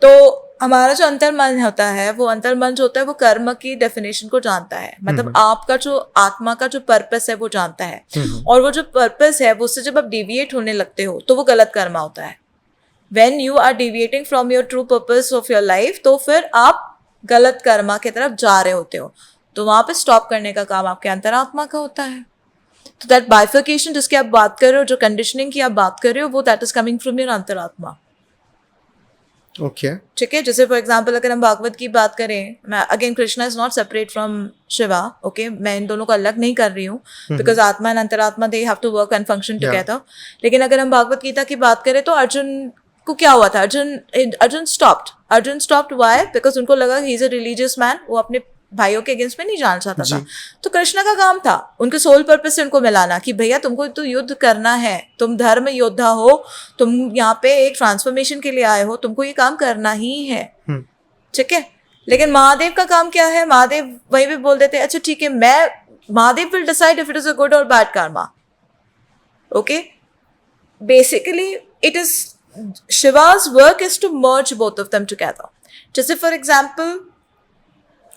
तो हमारा जो अंतर्मन होता है, वो अंतर्मन जो होता है वो कर्म की डेफिनेशन को जानता है. मतलब आपका जो आत्मा का जो पर्पस है वो जानता है. और वो जो पर्पस है वो उससे जब आप डिविएट होने लगते हो तो वो गलत कर्म होता है. When you are deviating from your true purpose of your life, तो फिर आप गलत कर्मा की तरफ जा रहे होते हो. तो वहां पे स्टॉप करने का काम आपके अंतरात्मा का होता है. तो दैट बाइफिकेशन जिसकी आप बात कर रहे हो, जो कंडीशनिंग की आप बात कर रहे हो, वो that is coming from your अंतरात्मा. ओके. ठीक है. जैसे फॉर एग्जाम्पल अगर हम भागवत की बात करें, मैं again Krishna is not separate from Shiva. Okay, मैं इन दोनों को अलग नहीं कर रही हूँ, बिकॉज आत्मा एंड अंतरात्मा they have to work and function together. लेकिन अगर हम भागवत गीता की बात करें तो अर्जुन को क्या हुआ था? अर्जुन स्टॉप्ड. व्हाई? बिकॉज उनको लगा he is a religious man. वो अपने भाइयों के अगेंस्ट में नहीं जाना चाहता था. तो कृष्णा का काम था उनके सोल पर्पस से उनको मिलाना कि भैया तुमको तो युद्ध करना है, तुम धर्म योद्धा हो, तुम यहाँ पे एक ट्रांसफॉर्मेशन के लिए आए हो, तुमको ये काम करना ही है, ठीक है. लेकिन महादेव का काम क्या है? महादेव वही भी बोल देते हैं अच्छा ठीक है, Mahadev will decide if it is a good और bad karma. Okay, basically it is Shiva's work is to merge both of them together. जैसे फॉर एग्जाम्पल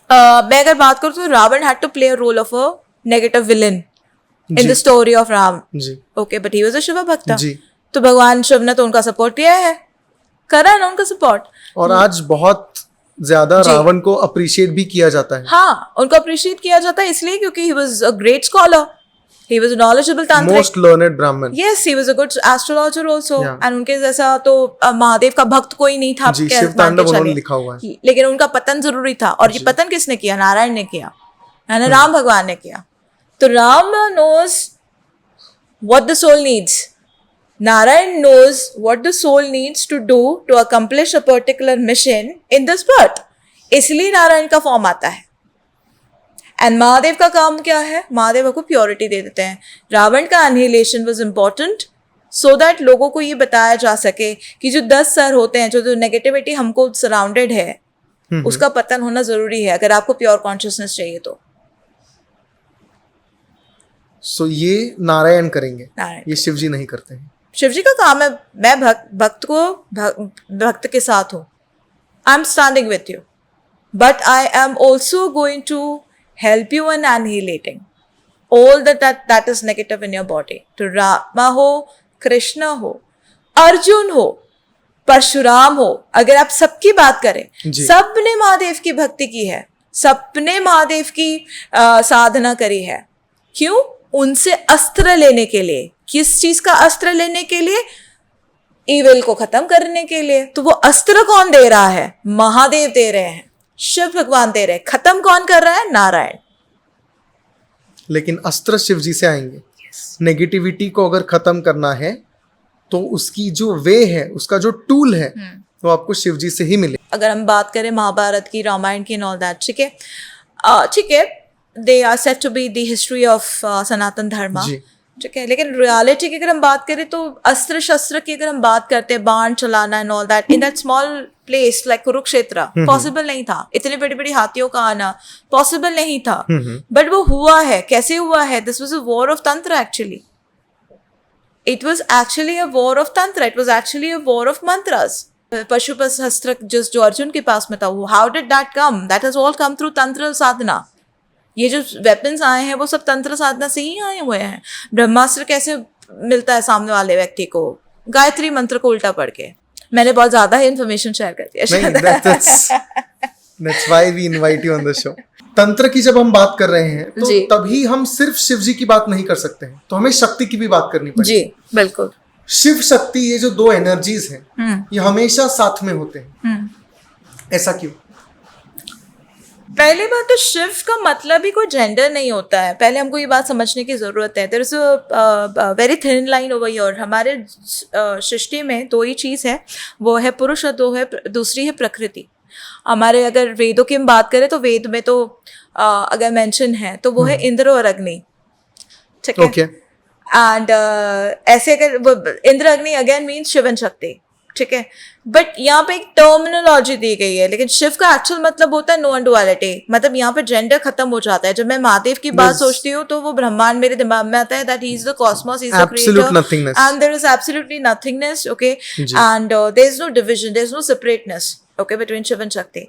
मैं अगर बात करूँ तो Ravan had to play a role of a negative villain in the story of Ram. Okay, but he was a Shiv bhakt. तो भगवान शिव ने तो उनका सपोर्ट किया है, करा ना उनका सपोर्ट. और आज बहुत ज्यादा रावण को अप्रिशिएट भी किया जाता है. हाँ, उनको अप्रिशिएट किया जाता है इसलिए क्योंकि ही was a great scholar, he was a knowledgeable tantric, most learned brahman. yes, he was a good astrologer also. and उनके जैसा तो महादेव का भक्त कोई नहीं था. जी, शिव तांडव उन्होंने लिखा हुआ है. लेकिन उनका पतन जरूरी था. और ये पतन किसने किया? नारायण ने किया, है ना, राम भगवान ने किया. तो Ram knows what the soul needs. Narayan knows what the soul needs to do to accomplish a particular mission in this birth. इसलिए नारायण का फॉर्म आता है. एंड महादेव का काम क्या है? महादेव को प्योरिटी दे देते हैं. रावण का अनहिलेशन वॉज इम्पॉर्टेंट सो दैट लोगों को ये बताया जा सके कि जो 10 सर होते हैं, जो नेगेटिविटी हमको सराउंडेड है, उसका पतन होना जरूरी है अगर आपको प्योर कॉन्शियसनेस चाहिए तो. सो ये नारायण करेंगे, ये शिव जी नहीं करते हैं. शिव जी का काम है. मैं भक्त के साथ हूँ. I am standing with you, but I am also going to help you in annihilating all that is negative in your body. तो रामा हो, कृष्ण हो, अर्जुन हो, परशुराम हो, अगर आप सबकी बात करें, सबने महादेव की भक्ति की है, सबने महादेव की साधना करी है. क्यों? उनसे अस्त्र लेने के लिए. किस चीज का अस्त्र लेने के लिए? ईविल को खत्म करने के लिए. तो वो अस्त्र कौन दे रहा है? महादेव दे रहे हैं. शिव भगवान दे रहे, खत्म कौन कर रहा है? नारायण। लेकिन अस्त्र शिव जी से आएंगे। नेगेटिविटी को अगर खत्म करना है तो उसकी जो वे है, उसका जो टूल है, वो आपको शिव जी से ही मिले। अगर हम बात करें महाभारत की, रामायण की, एंड ऑल दैट, ठीक है, ठीक है, they are said to be the history of Sanatan Dharma, जी। ठीक है, लेकिन रियलिटी की अगर हम बात करें तो अस्त्र शस्त्र की अगर हम बात करते हैं, बाण चलाना and all that, in that small place like Kurukshetra, possible नहीं था। इतने बड़ी बड़ी हाथियों का आना पॉसिबल नहीं था, बट वो हुआ है। कैसे हुआ है? This was a war of तंत्र actually. It was actually a war of tantra. It was actually a war of mantras. Pashupat शस्त्र जो अर्जुन के पास में था, वो how did that come? That has all come through tantra साधना. ये जो वेपन्स आए हैं वो सब तंत्र साधना से ही आए हुए हैं। ब्रह्मास्त्र कैसे मिलता है सामने वाले व्यक्ति को? गायत्री मंत्र को उल्टा पढ़ के। मैंने बहुत ज्यादा ही इन्फॉर्मेशन शेयर कर दिया। नहीं, that's why we invite you on the show. तंत्र की जब हम बात कर रहे हैं तो तभी हम सिर्फ शिव जी की बात नहीं कर सकते हैं, तो हमें शक्ति की भी बात करनी पड़ेगी। जी बिल्कुल। शिव शक्ति, ये जो दो एनर्जीज हैं, ये हमेशा साथ में होते हैं। ऐसा क्यों? पहली बात तो शिव का मतलब ही कोई जेंडर नहीं होता है। पहले हमको ये बात समझने की जरूरत है। There is a very thin line over here. हमारे सृष्टि में दो ही चीज है, वो है पुरुष और दूसरी है प्रकृति। हमारे अगर वेदों की हम बात करें तो वेद में तो अगर मेंशन है तो वो है इंद्र और अग्नि, ठीक है। एंड ऐसे अगर इंद्र अग्नि अगेन मीन्स शिव एंड शक्ति, ठीक है। बट यहाँ पे एक टर्मिनोलॉजी दी गई है, लेकिन शिव का एक्चुअल मतलब होता है नॉन डुअलिटी। मतलब यहाँ पे जेंडर खत्म हो जाता है। जब मैं महादेव की बात सोचती हूँ तो वो ब्रह्मांड मेरे दिमाग में आता है, that he is the cosmos, he is the creator and there is absolutely nothingness, okay, and there is no division, there is no separateness, okay, between Shiva and Shakti.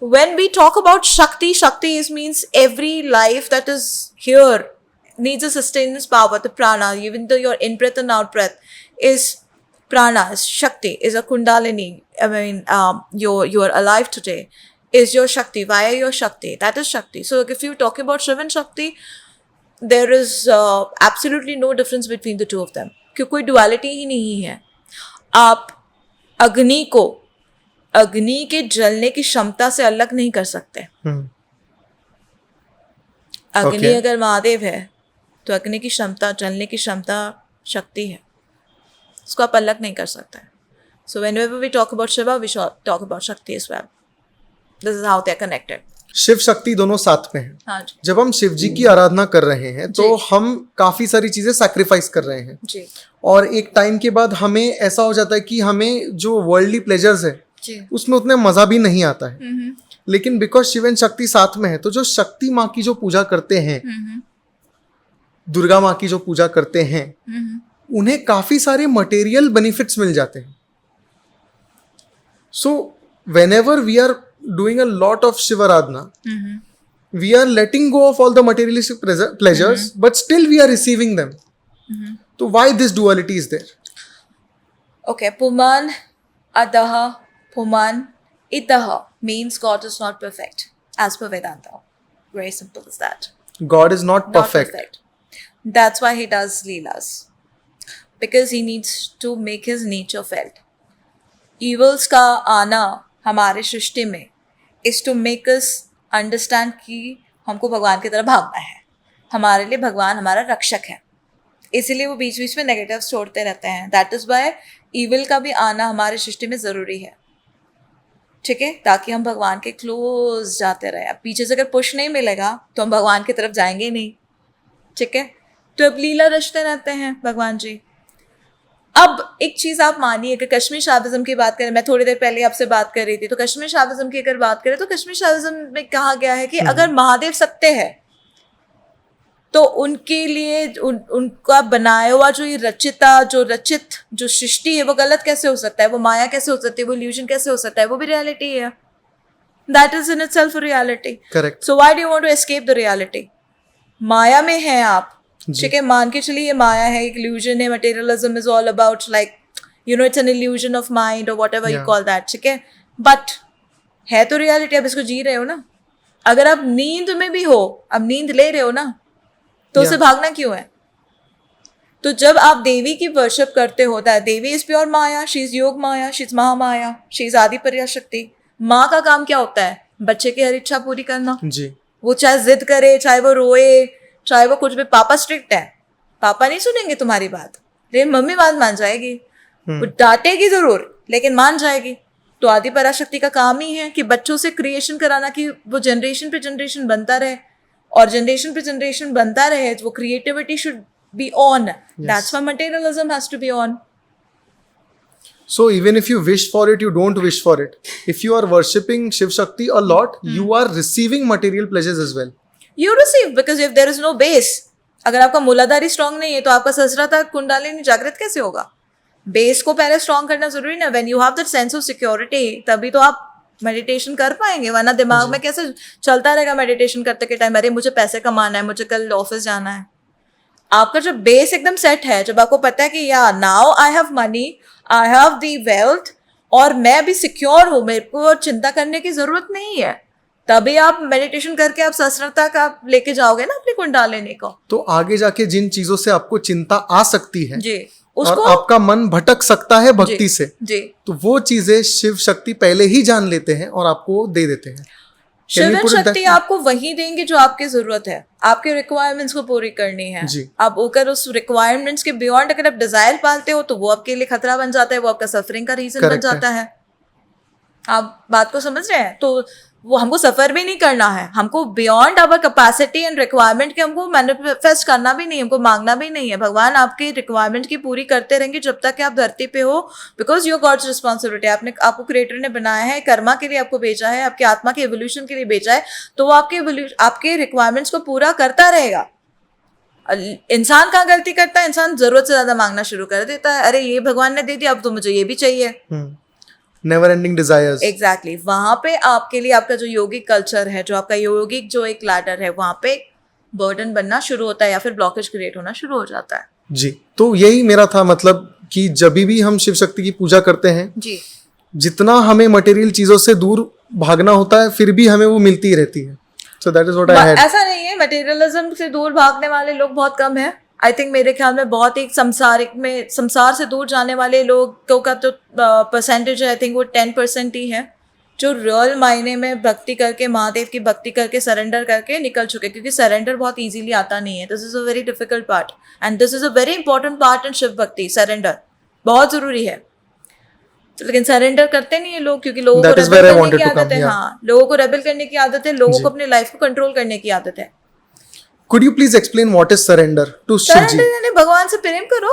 When we talk about Shakti, Shakti means every life that is here needs a sustenance power, the prana. Even though your in-breath and out-breath is prana, is Shakti, is a kundalini. I mean, you're alive today, is your Shakti, via your Shakti. That is Shakti. So if you talk about Shiva and Shakti, there is absolutely no difference between the two of them. क्योंकि कोई duality ही नहीं है। आप अग्नि को अग्नि के जलने की क्षमता से अलग नहीं कर सकते। अग्नि अगर महादेव है तो अग्नि की क्षमता, जलने की क्षमता शक्ति है, उसको आप अलग नहीं कर सकते। So whenever we talk about Shiva, we talk about Shakti as well. This is how they are connected. Shiv Shakti दोनों साथ में हैं। हाँ जी। जब हम शिव जी की आराधना कर रहे हैं तो हम काफी सारी चीजें सैक्रिफाइस कर रहे हैं जी। और एक टाइम के बाद हमें ऐसा हो जाता है कि हमें जो वर्ल्डली प्लेजर्स है उसमें उतने मजा भी नहीं आता है। लेकिन बिकॉज शिव एंड शक्ति साथ में है, तो जो शक्ति माँ की जो पूजा करते हैं, दुर्गा माँ की जो पूजा करते हैं, उन्हें काफी सारे मटेरियल बेनिफिट्स मिल जाते हैं। So whenever we are doing a lot of Shiv aradhana, we are letting go of all the materialistic pleasures, but still we are receiving them. तो why this duality is there? Okay, पुमान अदह Puman itaha means God is not perfect, as per Vedanta. Very simple as that. God is not perfect. That's why he does leelas. Because he needs to make his nature felt. Evils का आना हमारे सृष्टि में is to make us understand कि हमको भगवान की तरफ भागना है। हमारे लिए भगवान हमारा रक्षक है, इसीलिए वो बीच बीच में नेगेटिव छोड़ते रहते हैं। That is why evil का भी आना हमारे सृष्टि में ज़रूरी है, ठीक है, ताकि हम भगवान के क्लोज जाते रहे। अब पीछे से अगर पुश नहीं मिलेगा तो हम भगवान की तरफ जाएंगे ही नहीं, ठीक है। तो अब लीला रचते रहते हैं भगवान जी। अब एक चीज़ आप मानिए कि कश्मीर शाविज़म की बात करें, मैं थोड़ी देर पहले आपसे बात कर रही थी, तो कश्मीर शाविज़म की अगर बात करें तो कश्मीर शाविज़म में कहा गया है कि अगर महादेव सत्य है तो उनके लिए उनका बनाया हुआ जो ये रचित जो सृष्टि है वो गलत कैसे हो सकता है? वो माया कैसे हो सकती है? वो इल्यूजन कैसे हो सकता है? वो भी रियलिटी है। That is in itself a reality. Correct. So why do you want to escape the reality? Maya में है आप, ठीक है, मान के चलिए ये माया है, एक इल्यूजन है। Materialism is all about like it's an illusion of mind और व्हाटएवर यू कॉल दैट, ठीक है, बट है तो रियलिटी। आप इसको जी रहे हो ना। अगर आप नींद में भी हो, अब नींद ले रहे हो ना, तो उसे भागना क्यों है? तो जब आप देवी की वर्शिप करते हो, Devi is pure maya, she is yoga maya, she is Mahamaya, she is Adi Para शक्ति। माँ का काम क्या होता है? बच्चे की हर इच्छा पूरी करना, जी वो चाहे जिद करे, चाहे वो रोए, चाहे वो कुछ भी। पापा स्ट्रिक्ट है, पापा नहीं सुनेंगे तुम्हारी बात, लेकिन मम्मी बात मान जाएगी। वो डांटेगी जरूर लेकिन मान जाएगी। तो आदि पराशक्ति का काम ही है कि बच्चों से क्रिएशन कराना, कि वो जनरेशन पे जनरेशन बनता रहे, और जनरेशन पे जनरेशन बनता रहे तो वो creativity should be on. That's why materialism has to be on. So even if you wish for it, you don't wish for it. If you are worshipping Shiv Shakti a lot, you are receiving material pleasures as well. You receive because if there is no base, अगर आपका मूलाधारी strong नहीं है तो आपका सहस्त्रार कुंडलिनी जागृत कैसे होगा? Base को पहले स्ट्रांग करना जरूरी ना। When you have that sense of security तभी तो आप मेडिटेशन कर पाएंगे, वरना दिमाग में कैसे चलता रहेगा मेडिटेशन करते के टाइम, अरे मुझे पैसे कमाना है, मुझे कल ऑफिस जाना है। आपका जब बेस एकदम सेट है, जब आपको पता है कि या now I have money, I have the wealth, और मैं अभी सिक्योर हूँ, मेरे को चिंता करने की जरूरत नहीं है, तभी आप मेडिटेशन करके आप सहस्त्रता का आप लेके जाओगे ना अपनी कुंडलिनी को। तो आगे जाके जिन चीजों से आपको चिंता आ सकती है जी, और उसको आपका मन भटक सकता है भक्ति से, जी, तो वो चीजें शिव शक्ति पहले ही जान लेते हैं और आपको दे देते हैं। शिव शक्ति आपको वही देंगे जो आपकी जरूरत है, आपके रिक्वायरमेंट्स को पूरी करनी है। जी। आप अगर उस रिक्वायरमेंट्स के बियॉन्ड अगर आप डिजायर पालते हो तो वो आपके लिए खतरा बन जाता है, वो आपका सफरिंग का रीजन बन Correct जाता है। आप बात को समझ रहे हैं? तो वो हमको सफर भी नहीं करना है, हमको beyond our capacity and requirement के हमको मैनिफेस्ट करना भी नहीं है, हमको मांगना भी नहीं है। भगवान आपके रिक्वायरमेंट की पूरी करते रहेंगे जब तक कि आप धरती पे हो, बिकॉज योर गॉड्स रिस्पॉन्सिबिलिटी। आपको क्रिएटर ने बनाया है, कर्मा के लिए आपको भेजा है, आपकी आत्मा के एवोल्यूशन के लिए भेजा है, तो वो आपके रिक्वायरमेंट्स को पूरा करता रहेगा। इंसान कहाँ गलती करता है? इंसान जरूरत से ज्यादा मांगना शुरू कर देता है, अरे ये भगवान ने दे दिया अब तो मुझे ये भी चाहिए। Never ending desires. एग्जैक्टली वहां पे आपके लिए आपका जो योगिक कल्चर है, जो आपका योगिक जो एक लैडर है, वहां पे बर्डन बनना शुरू होता है या फिर ब्लॉकेज क्रिएट होना शुरू हो जाता है। जी, तो यही मेरा था, मतलब कि जब भी हम शिव शक्ति की पूजा करते हैं, जी, जितना हमें मटेरियल चीजों से दूर भागना होता है फिर भी हमें वो मिलती ही रहती है। So that is what I had. ऐसा नहीं है, मटेरियलिज्म से दूर भागने वाले लोग बहुत कम है। आई थिंक मेरे ख्याल में बहुत एक संसार से दूर जाने वाले लोगों का तो परसेंटेज आई थिंक वो 10% ही है जो रियल मायने में भक्ति करके, महादेव की भक्ति करके, सरेंडर करके निकल चुके। क्योंकि सरेंडर बहुत इजीली आता नहीं है, this is a very difficult part and this is a very important part in Shiv bhakti. Surrender बहुत जरूरी है, लेकिन सरेंडर करते नहीं है लोग, क्योंकि लोगों को रेबेल करने की आदत है। हाँ, लोगों को रेबेल करने की आदत है, लोगों को अपने लाइफ को कंट्रोल करने की आदत है। Could you please explain what is surrender to Shiv surrender जी? यानी भगवान से प्रेम करो,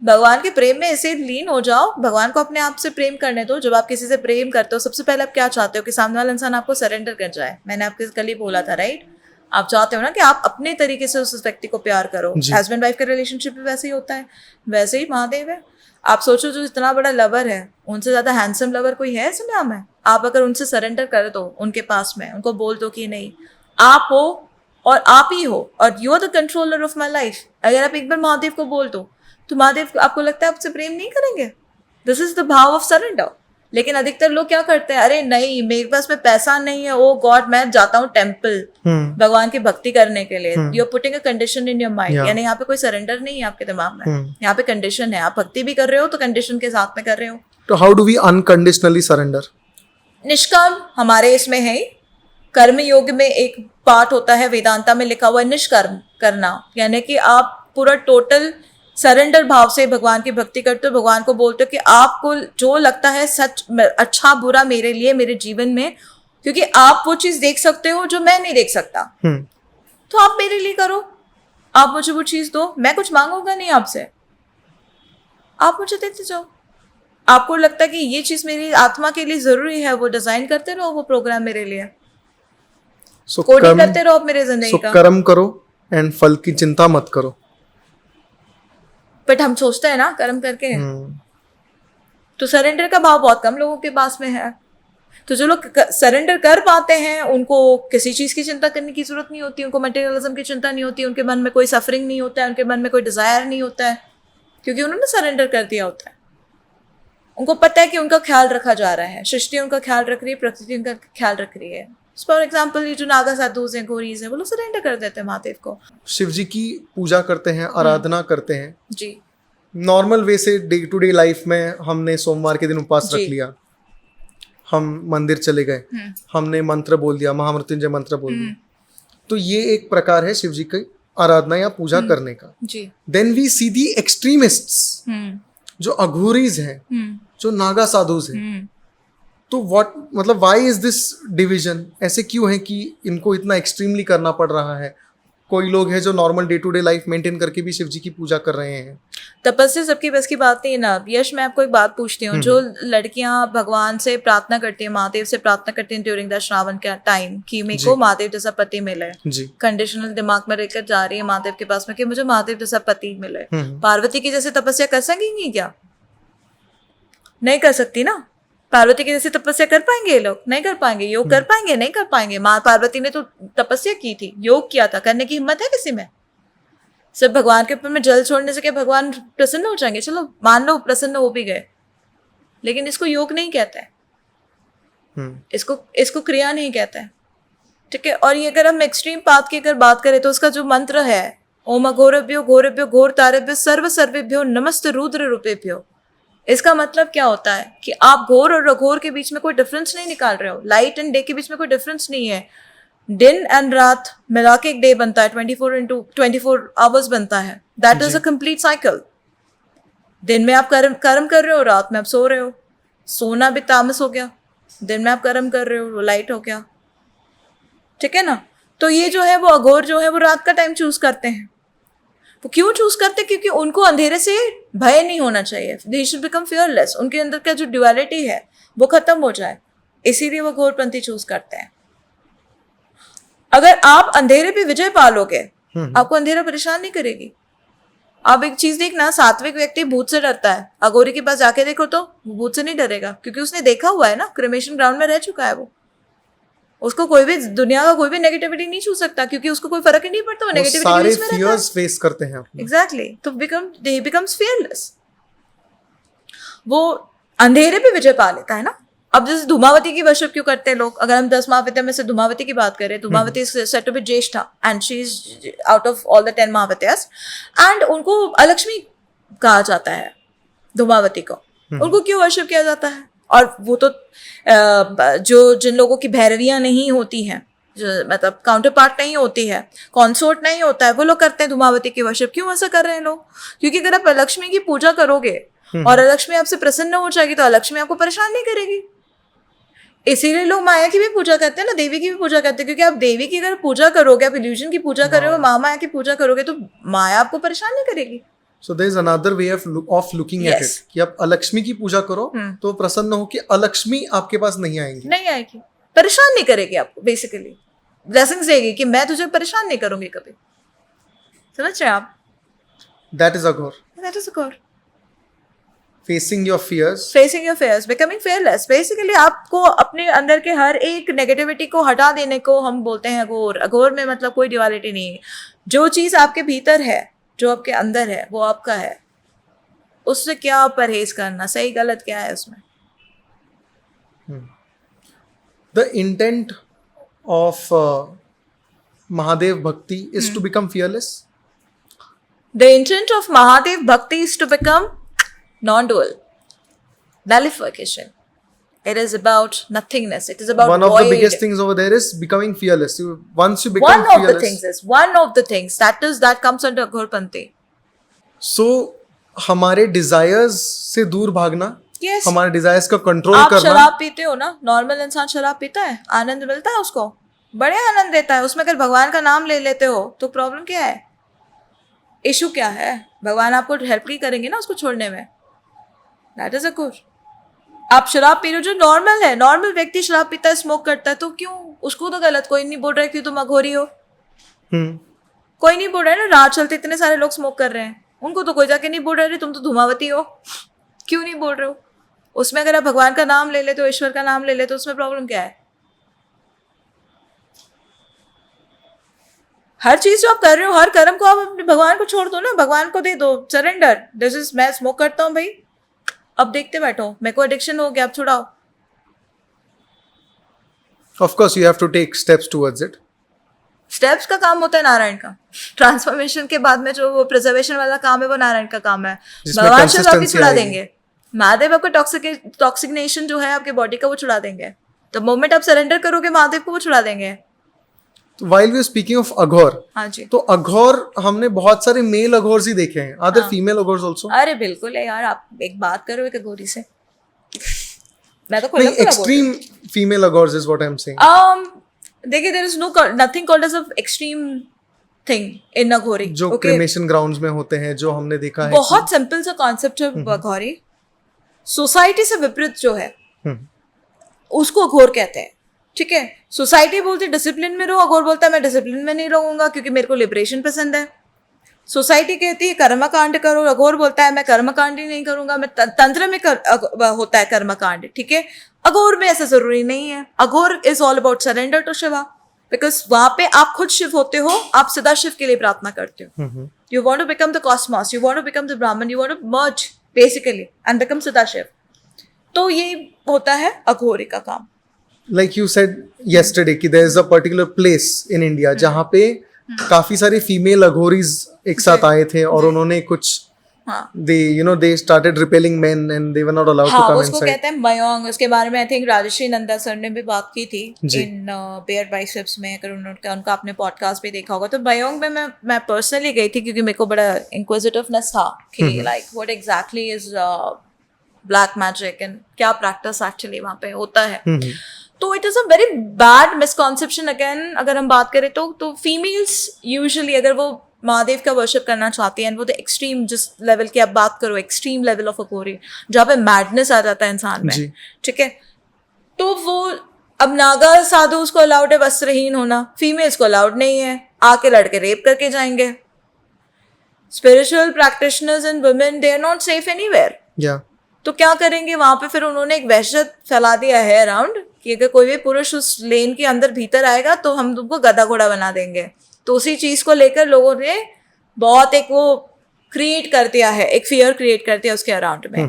भगवान के प्रेम में ऐसे लीन हो जाओ, भगवान को अपने आप से प्रेम करने दो। जब आप किसी से प्रेम करते हो, सबसे पहले आप क्या चाहते हो? कि सामने वाला इंसान आपको सरेंडर कर जाए। मैंने आपके कल ही बोला था, राइट? आप चाहते हो ना कि आप अपने तरीके से उस व्यक्ति को प्यार करो। हस्बैंड वाइफ का रिलेशनशिप भी वैसे ही होता है, वैसे ही महादेव है। आप सोचो जो इतना बड़ा लवर है, उनसे ज्यादा हैंडसम लवर कोई है इस दुनिया में? आप अगर उनसे सरेंडर कर दो, उनके पास में उनको बोल दो कि नहीं आप हो और आप ही हो, और you are the controller of my life. अगर आप एक बार महादेव को बोल दो तो महादेव आपको लगता है आपसे प्रेम नहीं करेंगे? दिस इज द भाव ऑफ सरेंडर। लेकिन अधिकतर लोग क्या करते हैं, अरे नहीं मेरे पास में पैसा नहीं है, ओ गॉड मैं जाता हूँ टेम्पल भगवान की भक्ति करने के लिए। You are putting a condition in your mind, यानी यहाँ पे कोई सरेंडर नहीं है आपके दिमाग में, यहाँ पे कंडीशन है। आप भक्ति भी कर रहे हो तो कंडीशन के साथ में कर रहे हो। तो how do we unconditionally surrender? निष्काम हमारे इसमें है ही। कर्म योग में एक पार्ट होता है, वेदांता में लिखा हुआ है निष्कर्म करना, यानी कि आप पूरा टोटल सरेंडर भाव से भगवान की भक्ति करते हो। भगवान को बोलते हो कि आपको जो लगता है सच, अच्छा बुरा मेरे लिए, मेरे जीवन में, क्योंकि आप वो चीज देख सकते हो जो मैं नहीं देख सकता, तो आप मेरे लिए करो, आप मुझे वो चीज दो। मैं कुछ मांगूंगा नहीं आपसे, आप मुझे देते जाओ। आपको लगता है कि ये चीज मेरी आत्मा के लिए जरूरी है, वो डिजाइन करते रहो वो प्रोग्राम मेरे लिए, कोडिंग करते रहो मेरे जिंदगी का। कर्म करो एंड फल की चिंता मत करो। बट हम सोचते हैं ना कर्म करके, तो सरेंडर का भाव बहुत कम लोगों के पास में है। तो जो लोग सरेंडर कर पाते हैं उनको किसी चीज की चिंता करने की जरूरत नहीं होती, उनको मटेरियलिज्म की चिंता नहीं होती, उनके मन में कोई सफरिंग नहीं होता है, उनके मन में कोई डिजायर नहीं होता है, क्योंकि उन्होंने सरेंडर कर दिया होता है। उनको पता है कि उनका ख्याल रखा जा रहा है, सृष्टि उनका ख्याल रख रही है, प्रकृति उनका ख्याल रख रही है। फॉर एग्जाम्पल ये जो नागा साधुज हैं, घोरीज हैं, वो लोग सरेंडर कर देते हैं महादेव को। शिव जी की पूजा करते हैं, आराधना करते हैं जी, नॉर्मल वे से, डे टू डे लाइफ में हमने सोमवार के दिन उपवास रख लिया, हम मंदिर चले गए, हमने मंत्र बोल दिया, महामृत्युंजय मंत्र बोल दिया, तो ये एक प्रकार है शिव जी की आराधना या पूजा करने का। जी। Then we see the extremists, जो अघोरीज हैं, जो नागा साधुज हैं, तो व्हाट मतलब व्हाई इज दिस डिवीजन? ऐसे क्यों है कि इनको इतना एक्सट्रीमली करना पड़ रहा है? कोई लोग हैं जो normal day to day life maintain करके भी शिव जी की पूजा कर रहे हैं। तपस्या सबकी बस की बात नहीं है ना। यश, मैं आपको एक बात पूछती हूँ, जो लड़कियां भगवान से प्रार्थना करती हैं, महादेव से प्रार्थना करती हैं ड्यूरिंग द श्रावण का टाइम कि मेरे को महादेव जैसा पति मिले, जी, कंडीशनल दिमाग में रहकर जा रही है महादेव के पास में कि मुझे महादेव जैसा पति मिले, पार्वती की जैसे तपस्या कर सकेंगी क्या? नहीं कर सकती ना। पार्वती की जैसी तपस्या कर पाएंगे ये लोग? नहीं कर पाएंगे। योग कर पाएंगे? नहीं कर पाएंगे। माँ पार्वती ने तो तपस्या की थी, योग किया था, करने की हिम्मत है किसी में? सिर्फ भगवान के ऊपर में जल छोड़ने से क्या भगवान प्रसन्न हो जाएंगे? चलो मान लो प्रसन्न हो भी गए, लेकिन इसको योग नहीं कहता है, इसको क्रिया नहीं कहता है, ठीक है। और ये अगर हम एक्सट्रीम पाथ की अगर बात करें तो उसका जो मंत्र है, ओम अघोरेभ्यो घोरेभ्यो घोर तारेभ्यो सर्व सर्वेभ्यो नमस्त रुद्र रूपेभ्यो, इसका मतलब क्या होता है कि आप घोर और अघोर के बीच में कोई डिफरेंस नहीं निकाल रहे हो, लाइट एंड डे के बीच में कोई डिफरेंस नहीं है। दिन एंड रात मिला के एक डे बनता है, 24 आवर्स बनता है, that is a complete cycle. दिन में आप कर्म कर रहे हो, रात में आप सो रहे हो। सोना भी तामस हो गया, दिन में आप कर्म कर रहे हो, वो लाइट हो गया, ठीक है ना। तो ये जो है वो अघोर जो है वो रात का टाइम चूज करते हैं। वो क्यों चूज करते हैं? क्योंकि उनको अंधेरे से भय नहीं होना चाहिए, दे शुड बिकम फियरलेस, उनके अंदर का जो ड्युअलिटी है वो खत्म हो जाए, इसीलिए वो घोरपंथी चूज करते हैं। अगर आप अंधेरे पे विजय पालोगे, आपको अंधेरा परेशान नहीं करेगी। आप एक चीज देखना, सात्विक व्यक्ति भूत से डरता है, अघोरी के पास जाके देखो तो वो भूत से नहीं डरेगा, क्योंकि उसने देखा हुआ है ना, क्रिमेशन ग्राउंड में रह चुका है वो। उसको कोई भी दुनिया का कोई भी नेगेटिविटी नहीं छू सकता, क्योंकि उसको कोई फर्क ही नहीं पड़ता, वो नेगेटिविटी सारे में रहता है। फियर्स फेस करते हैं अपने। एग्जैक्टली, तो he becomes fearless, वो अंधेरे पे विजय पा लेता है ना। अब जैसे धूमावती की वर्शिप क्यों करते हैं लोग? अगर हम 10 महाविद्या में से धूमावती की बात करें, Dhumavati is said to be Jyeshtha and she is out of all the 10 Mahavidyas, and उनको अलक्ष्मी कहा जाता है, धूमावती को। उनको क्यों वर्शिप किया जाता है? और वो तो जो जिन लोगों की भैरवियां नहीं होती हैं, जो मतलब काउंटर पार्ट नहीं होती है, कॉन्सोर्ट नहीं होता है, वो लोग करते हैं धूमावती की वर्शिप। क्यों ऐसा कर रहे हैं लोग? क्योंकि अगर आप अलक्ष्मी की पूजा करोगे और अलक्ष्मी आपसे प्रसन्न हो जाएगी तो अलक्ष्मी आपको परेशान नहीं करेगी। इसीलिए लोग माया की भी पूजा करते हैं ना, देवी की भी पूजा करते हैं, क्योंकि आप देवी की अगर पूजा करोगे, आप इल्यूजन की पूजा करोगे, माया की पूजा करोगे, तो माया आपको परेशान नहीं करेगी। So there is another way of looking at it, कि आप अलक्ष्मी की पूजा करो तो प्रसन्न हो कि अलक्ष्मी आपके पास नहीं आएंगी, नहीं आएगी, परेशान नहीं करेगी आपको, बेसिकली ब्लेसिंग्स देगी कि मैं तुझे परेशान नहीं करूंगी कभी। समझ रहे आप? That is Aghor. That is Aghor. Facing your fears, becoming fearless, basically आपको अपने अंदर के हर एक नेगेटिविटी को हटा देने को हम बोलते हैं अघोर। अघोर में मतलब कोई ड्युअलिटी नहीं है, जो चीज आपके भीतर है, जो आपके अंदर है, वो आपका है, उससे क्या परहेज करना, सही गलत क्या है उसमें। the intent of Mahadev Bhakti is to become fearless. The intent of Mahadev Bhakti is to become non-dual, nullification. It is about nothingness. It is about One of void. the biggest things over there is becoming fearless. Once you become one of fearless, the things that comes under Ghorpanthi. so हमारे desires से दूर भागना, Yes. हमारे desires का control आप करना। शराब पीते हो ना, नॉर्मल इंसान शराब पीता है, आनंद मिलता है उसको, बड़े आनंद देता है। उसमें अगर भगवान का नाम ले लेते हो तो प्रॉब्लम क्या है, इशू क्या है? भगवान आपको हेल्प नहीं करेंगे ना उसको छोड़ने में। That is a good. आप शराब पी रहे हो, जो नॉर्मल है, नॉर्मल व्यक्ति शराब पीता है, स्मोक करता है, तो क्यों उसको तो गलत, कोई नहीं बोल रहा है कि तुम अघोरी हो, कोई नहीं बोल रहा है ना। रात चलते इतने सारे लोग स्मोक कर रहे हैं, उनको तो कोई जाके नहीं बोल रहा है तुम तो धूमावती हो, क्यों नहीं बोल रहे हो? उसमें अगर आप भगवान का नाम ले ले तो, ईश्वर का नाम ले ले तो उसमें प्रॉब्लम क्या है? हर चीज जो आप कर रहे हो, हर कर्म को आप अपने भगवान को छोड़ दो ना, भगवान को दे दो सरेंडर। दिस इज, मैं स्मोक करता हूँ भाई, अब देखते बैठो, मेरे को एडिक्शन हो गया, अब छुड़ाओ। Of course you have to take steps towards it. Steps का काम होता है नारायण का। ट्रांसफॉर्मेशन के बाद में जो वो प्रिजर्वेशन वाला काम है वो नारायण का काम है। जिसमें भगवान शराब भी consistency छुड़ा आएगी। देंगे, महादेव आपका टॉक्सिनेशन जो है आपके बॉडी का वो छुड़ा देंगे. द मोमेंट आप सरेंडर करोगे महादेव को वो छुड़ा देंगे. While we are speaking of अघोर, हाँ जी. तो अघोर हमने बहुत सारे मेल अघोर्स ही देखे हैं. Are there female अघोर्स also? अरे बिल्कुल है यार, आप एक बात करो एक अघोरी से. मैं तो नहीं, extreme female अघोर्स is what I'm saying. देखिए, there is nothing called as a extreme thing in अघोरी. जो क्रेमेशन ग्राउंड्स में होते हैं, जो हमने देखा है. बहुत सिंपल सा कॉन्सेप्ट है अघोरी. सोसाइटी से विपरीत जो है उसको अघोर कहते हैं. ठीक है, सोसाइटी बोलती है डिसिप्लिन में रहो, अघोर बोलता है मैं डिसिप्लिन में नहीं रहूंगा क्योंकि मेरे को लिबरेशन पसंद है. सोसाइटी कहती है कर्मकांड करो, अघोर बोलता है मैं कर्मकांड ही नहीं करूंगा, मैं तंत्र में होता है कर्मकांड. ठीक है, अघोर में ऐसा जरूरी नहीं है. Aghor is all about surrender to Shiva, because वहां पे आप खुद शिव होते हो, आप सदा शिव के लिए प्रार्थना करते हो. You want to become the cosmos, you want to become the Brahman, you want to merge basically and become Sada Shiv. तो ये होता है अघोरी का काम. Like you said yesterday कि there is a particular place in India जहाँ पे काफी सारे फीमेल अघोरीज एक साथ आए थे और उन्होंने कुछ they started repelling men and they were not allowed to come उसको inside. कहते हैं मयोंग. उसके बारे में I think Rajshree Nanda sir ने भी बात की थी इन बेयर बाइसेप्स में. अगर उनका आपने पॉडकास्ट भी देखा होगा तो मयोंग में मैं पर्सनली गई थी क्योंकि मेरे को बड़ा इंक्विजिटिवनेस था कि like what exactly is black magic and क्या प्रैक्टिस एक्चुअली वहाँ पे होता है. तो it is a very bad misconception. Again अगर हम बात करें तो फीमेल्स यूजुअली अगर वो महादेव का वर्शिप करना चाहती है, वो द एक्सट्रीम जिस लेवल की आप बात करो, एक्सट्रीम लेवल ऑफ अघोरी जहाँ पे मैडनेस आ जाता है इंसान में. ठीक है, तो वो अब नागा साधु उसको अलाउड है वस्त्रहीन होना, फीमेल्स को अलाउड नहीं है. आके लड़के रेप करके जाएंगे. Spiritual practitioners and women they are not safe anywhere. तो क्या करेंगे वहां पे? फिर उन्होंने एक वहशत फैला दिया है अराउंड कि अगर कोई भी पुरुष उस लेन के अंदर भीतर आएगा तो हम तुमको गधा घोड़ा बना देंगे. तो उसी चीज को लेकर लोगों ने बहुत एक वो क्रिएट कर दिया है, एक फियर क्रिएट कर दिया उसके अराउंड में.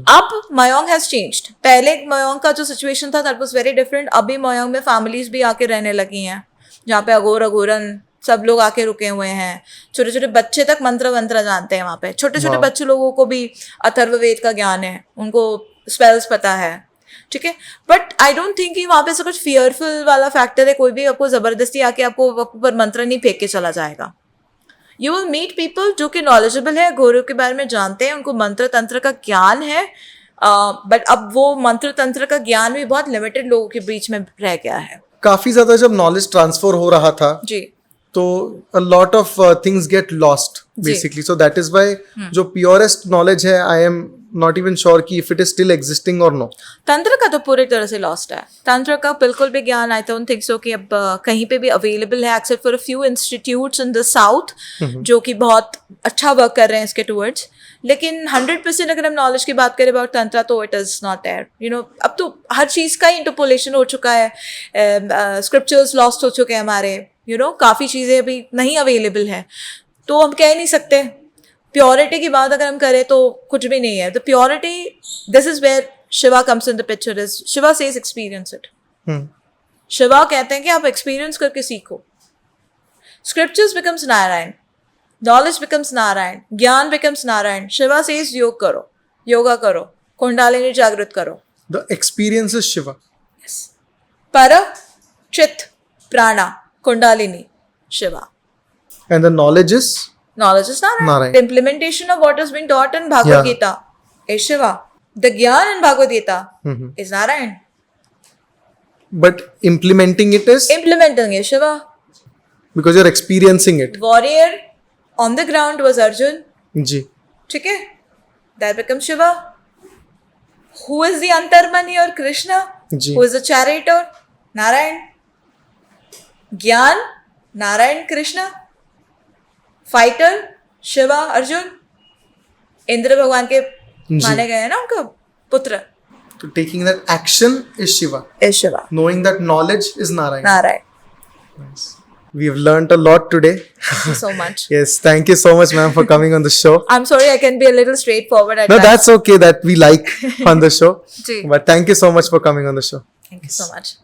अब मयोंग हैज चेंज्ड. पहले मयोंग का जो सिचुएशन था दैट वाज वेरी डिफरेंट. अभी मयोंग में फैमिलीज भी आके रहने लगी हैं जहाँ पे अघोर अघोरन सब लोग आके रुके हुए हैं. छोटे छोटे बच्चे तक मंत्र वंत्र जानते हैं वहाँ पे. छोटे छोटे बच्चे लोगों को भी अथर्ववेद का ज्ञान है, उनको स्पेल्स पता है. ठीक है, बट आई डोंट थिंक कि वहाँ पे ऐसा कुछ फियरफुल वाला फैक्टर है. कोई भी आपको जबरदस्ती आके आपको ऊपर मंत्र नहीं फेंक के चला जाएगा. यू विल मीट पीपल जो कि नॉलेजेबल है, घोरों के बारे में जानते हैं, उनको मंत्र तंत्र का ज्ञान है. बट अब वो मंत्र तंत्र का ज्ञान भी बहुत लिमिटेड लोगों के बीच में रह गया है. काफी ज्यादा जब नॉलेज ट्रांसफर हो रहा था जी, तो a lot of things get lost basically. So that is why जो purest knowledge है, I am not even sure कि if it is still existing or no. तंत्र का तो पूरी तरह से लॉस्ट है. तंत्र का बिल्कुल भी ज्ञान आई डोंट थिंक सो कि अब कहीं पे भी अवेलेबल है except for a few institutes in the south जो कि बहुत अच्छा वर्क कर रहे हैं इसके टूवर्ड्स. लेकिन 100% अगर हम नॉलेज की बात करें अबाउट तंत्र तो इट इज नॉट देयर. अब तो हर चीज का इंटरपोलेशन हो चुका है. स्क्रिप्चर्स लॉस्ट हो चुके हैं हमारे. काफी चीजें अभी नहीं अवेलेबल है. तो हम कह नहीं सकते. प्योरिटी की बात अगर हम करें तो कुछ भी नहीं है. The purity, this is where Shiva comes in the picture. Is Shiva says experience it. Shiva कहते हैं कि आप एक्सपीरियंस करके सीखो. Scriptures becomes Narayan, knowledge becomes Narayan, gyan becomes Narayan. Shiva says योग करो, योगा करो, कुंडलिनी जागृत करो. The experience is Shiva. पर चित प्राणा Kundalini, Shiva. And the knowledge is? Knowledge is Narayan. The implementation of what has been taught in Bhagavad Gita is Shiva. The Gyan in Bhagavad Gita is Narayan. But implementing it is? Implementing is Shiva. Because you're experiencing it. Warrior on the ground was Arjun. जी. ठीक है? That becomes Shiva. Who is the Antarmani or Krishna? Ji. Who is the charioteer? Narayan. ज्ञान Narayan Krishna, fighter Shiva Arjun, Indra भगवान के माने गए हैं ना उनका पुत्र. So taking that action is Shiva. Is Shiva. Knowing that knowledge is Narayan. Narayan. Nice. We have learnt a lot today. Thank you so much. Yes, thank you so much, ma'am, for coming on the show. I'm sorry I can be a little straightforward at No, times. that's okay. That we like on the show. Ji. But thank you so much for coming on the show. Thank you so much.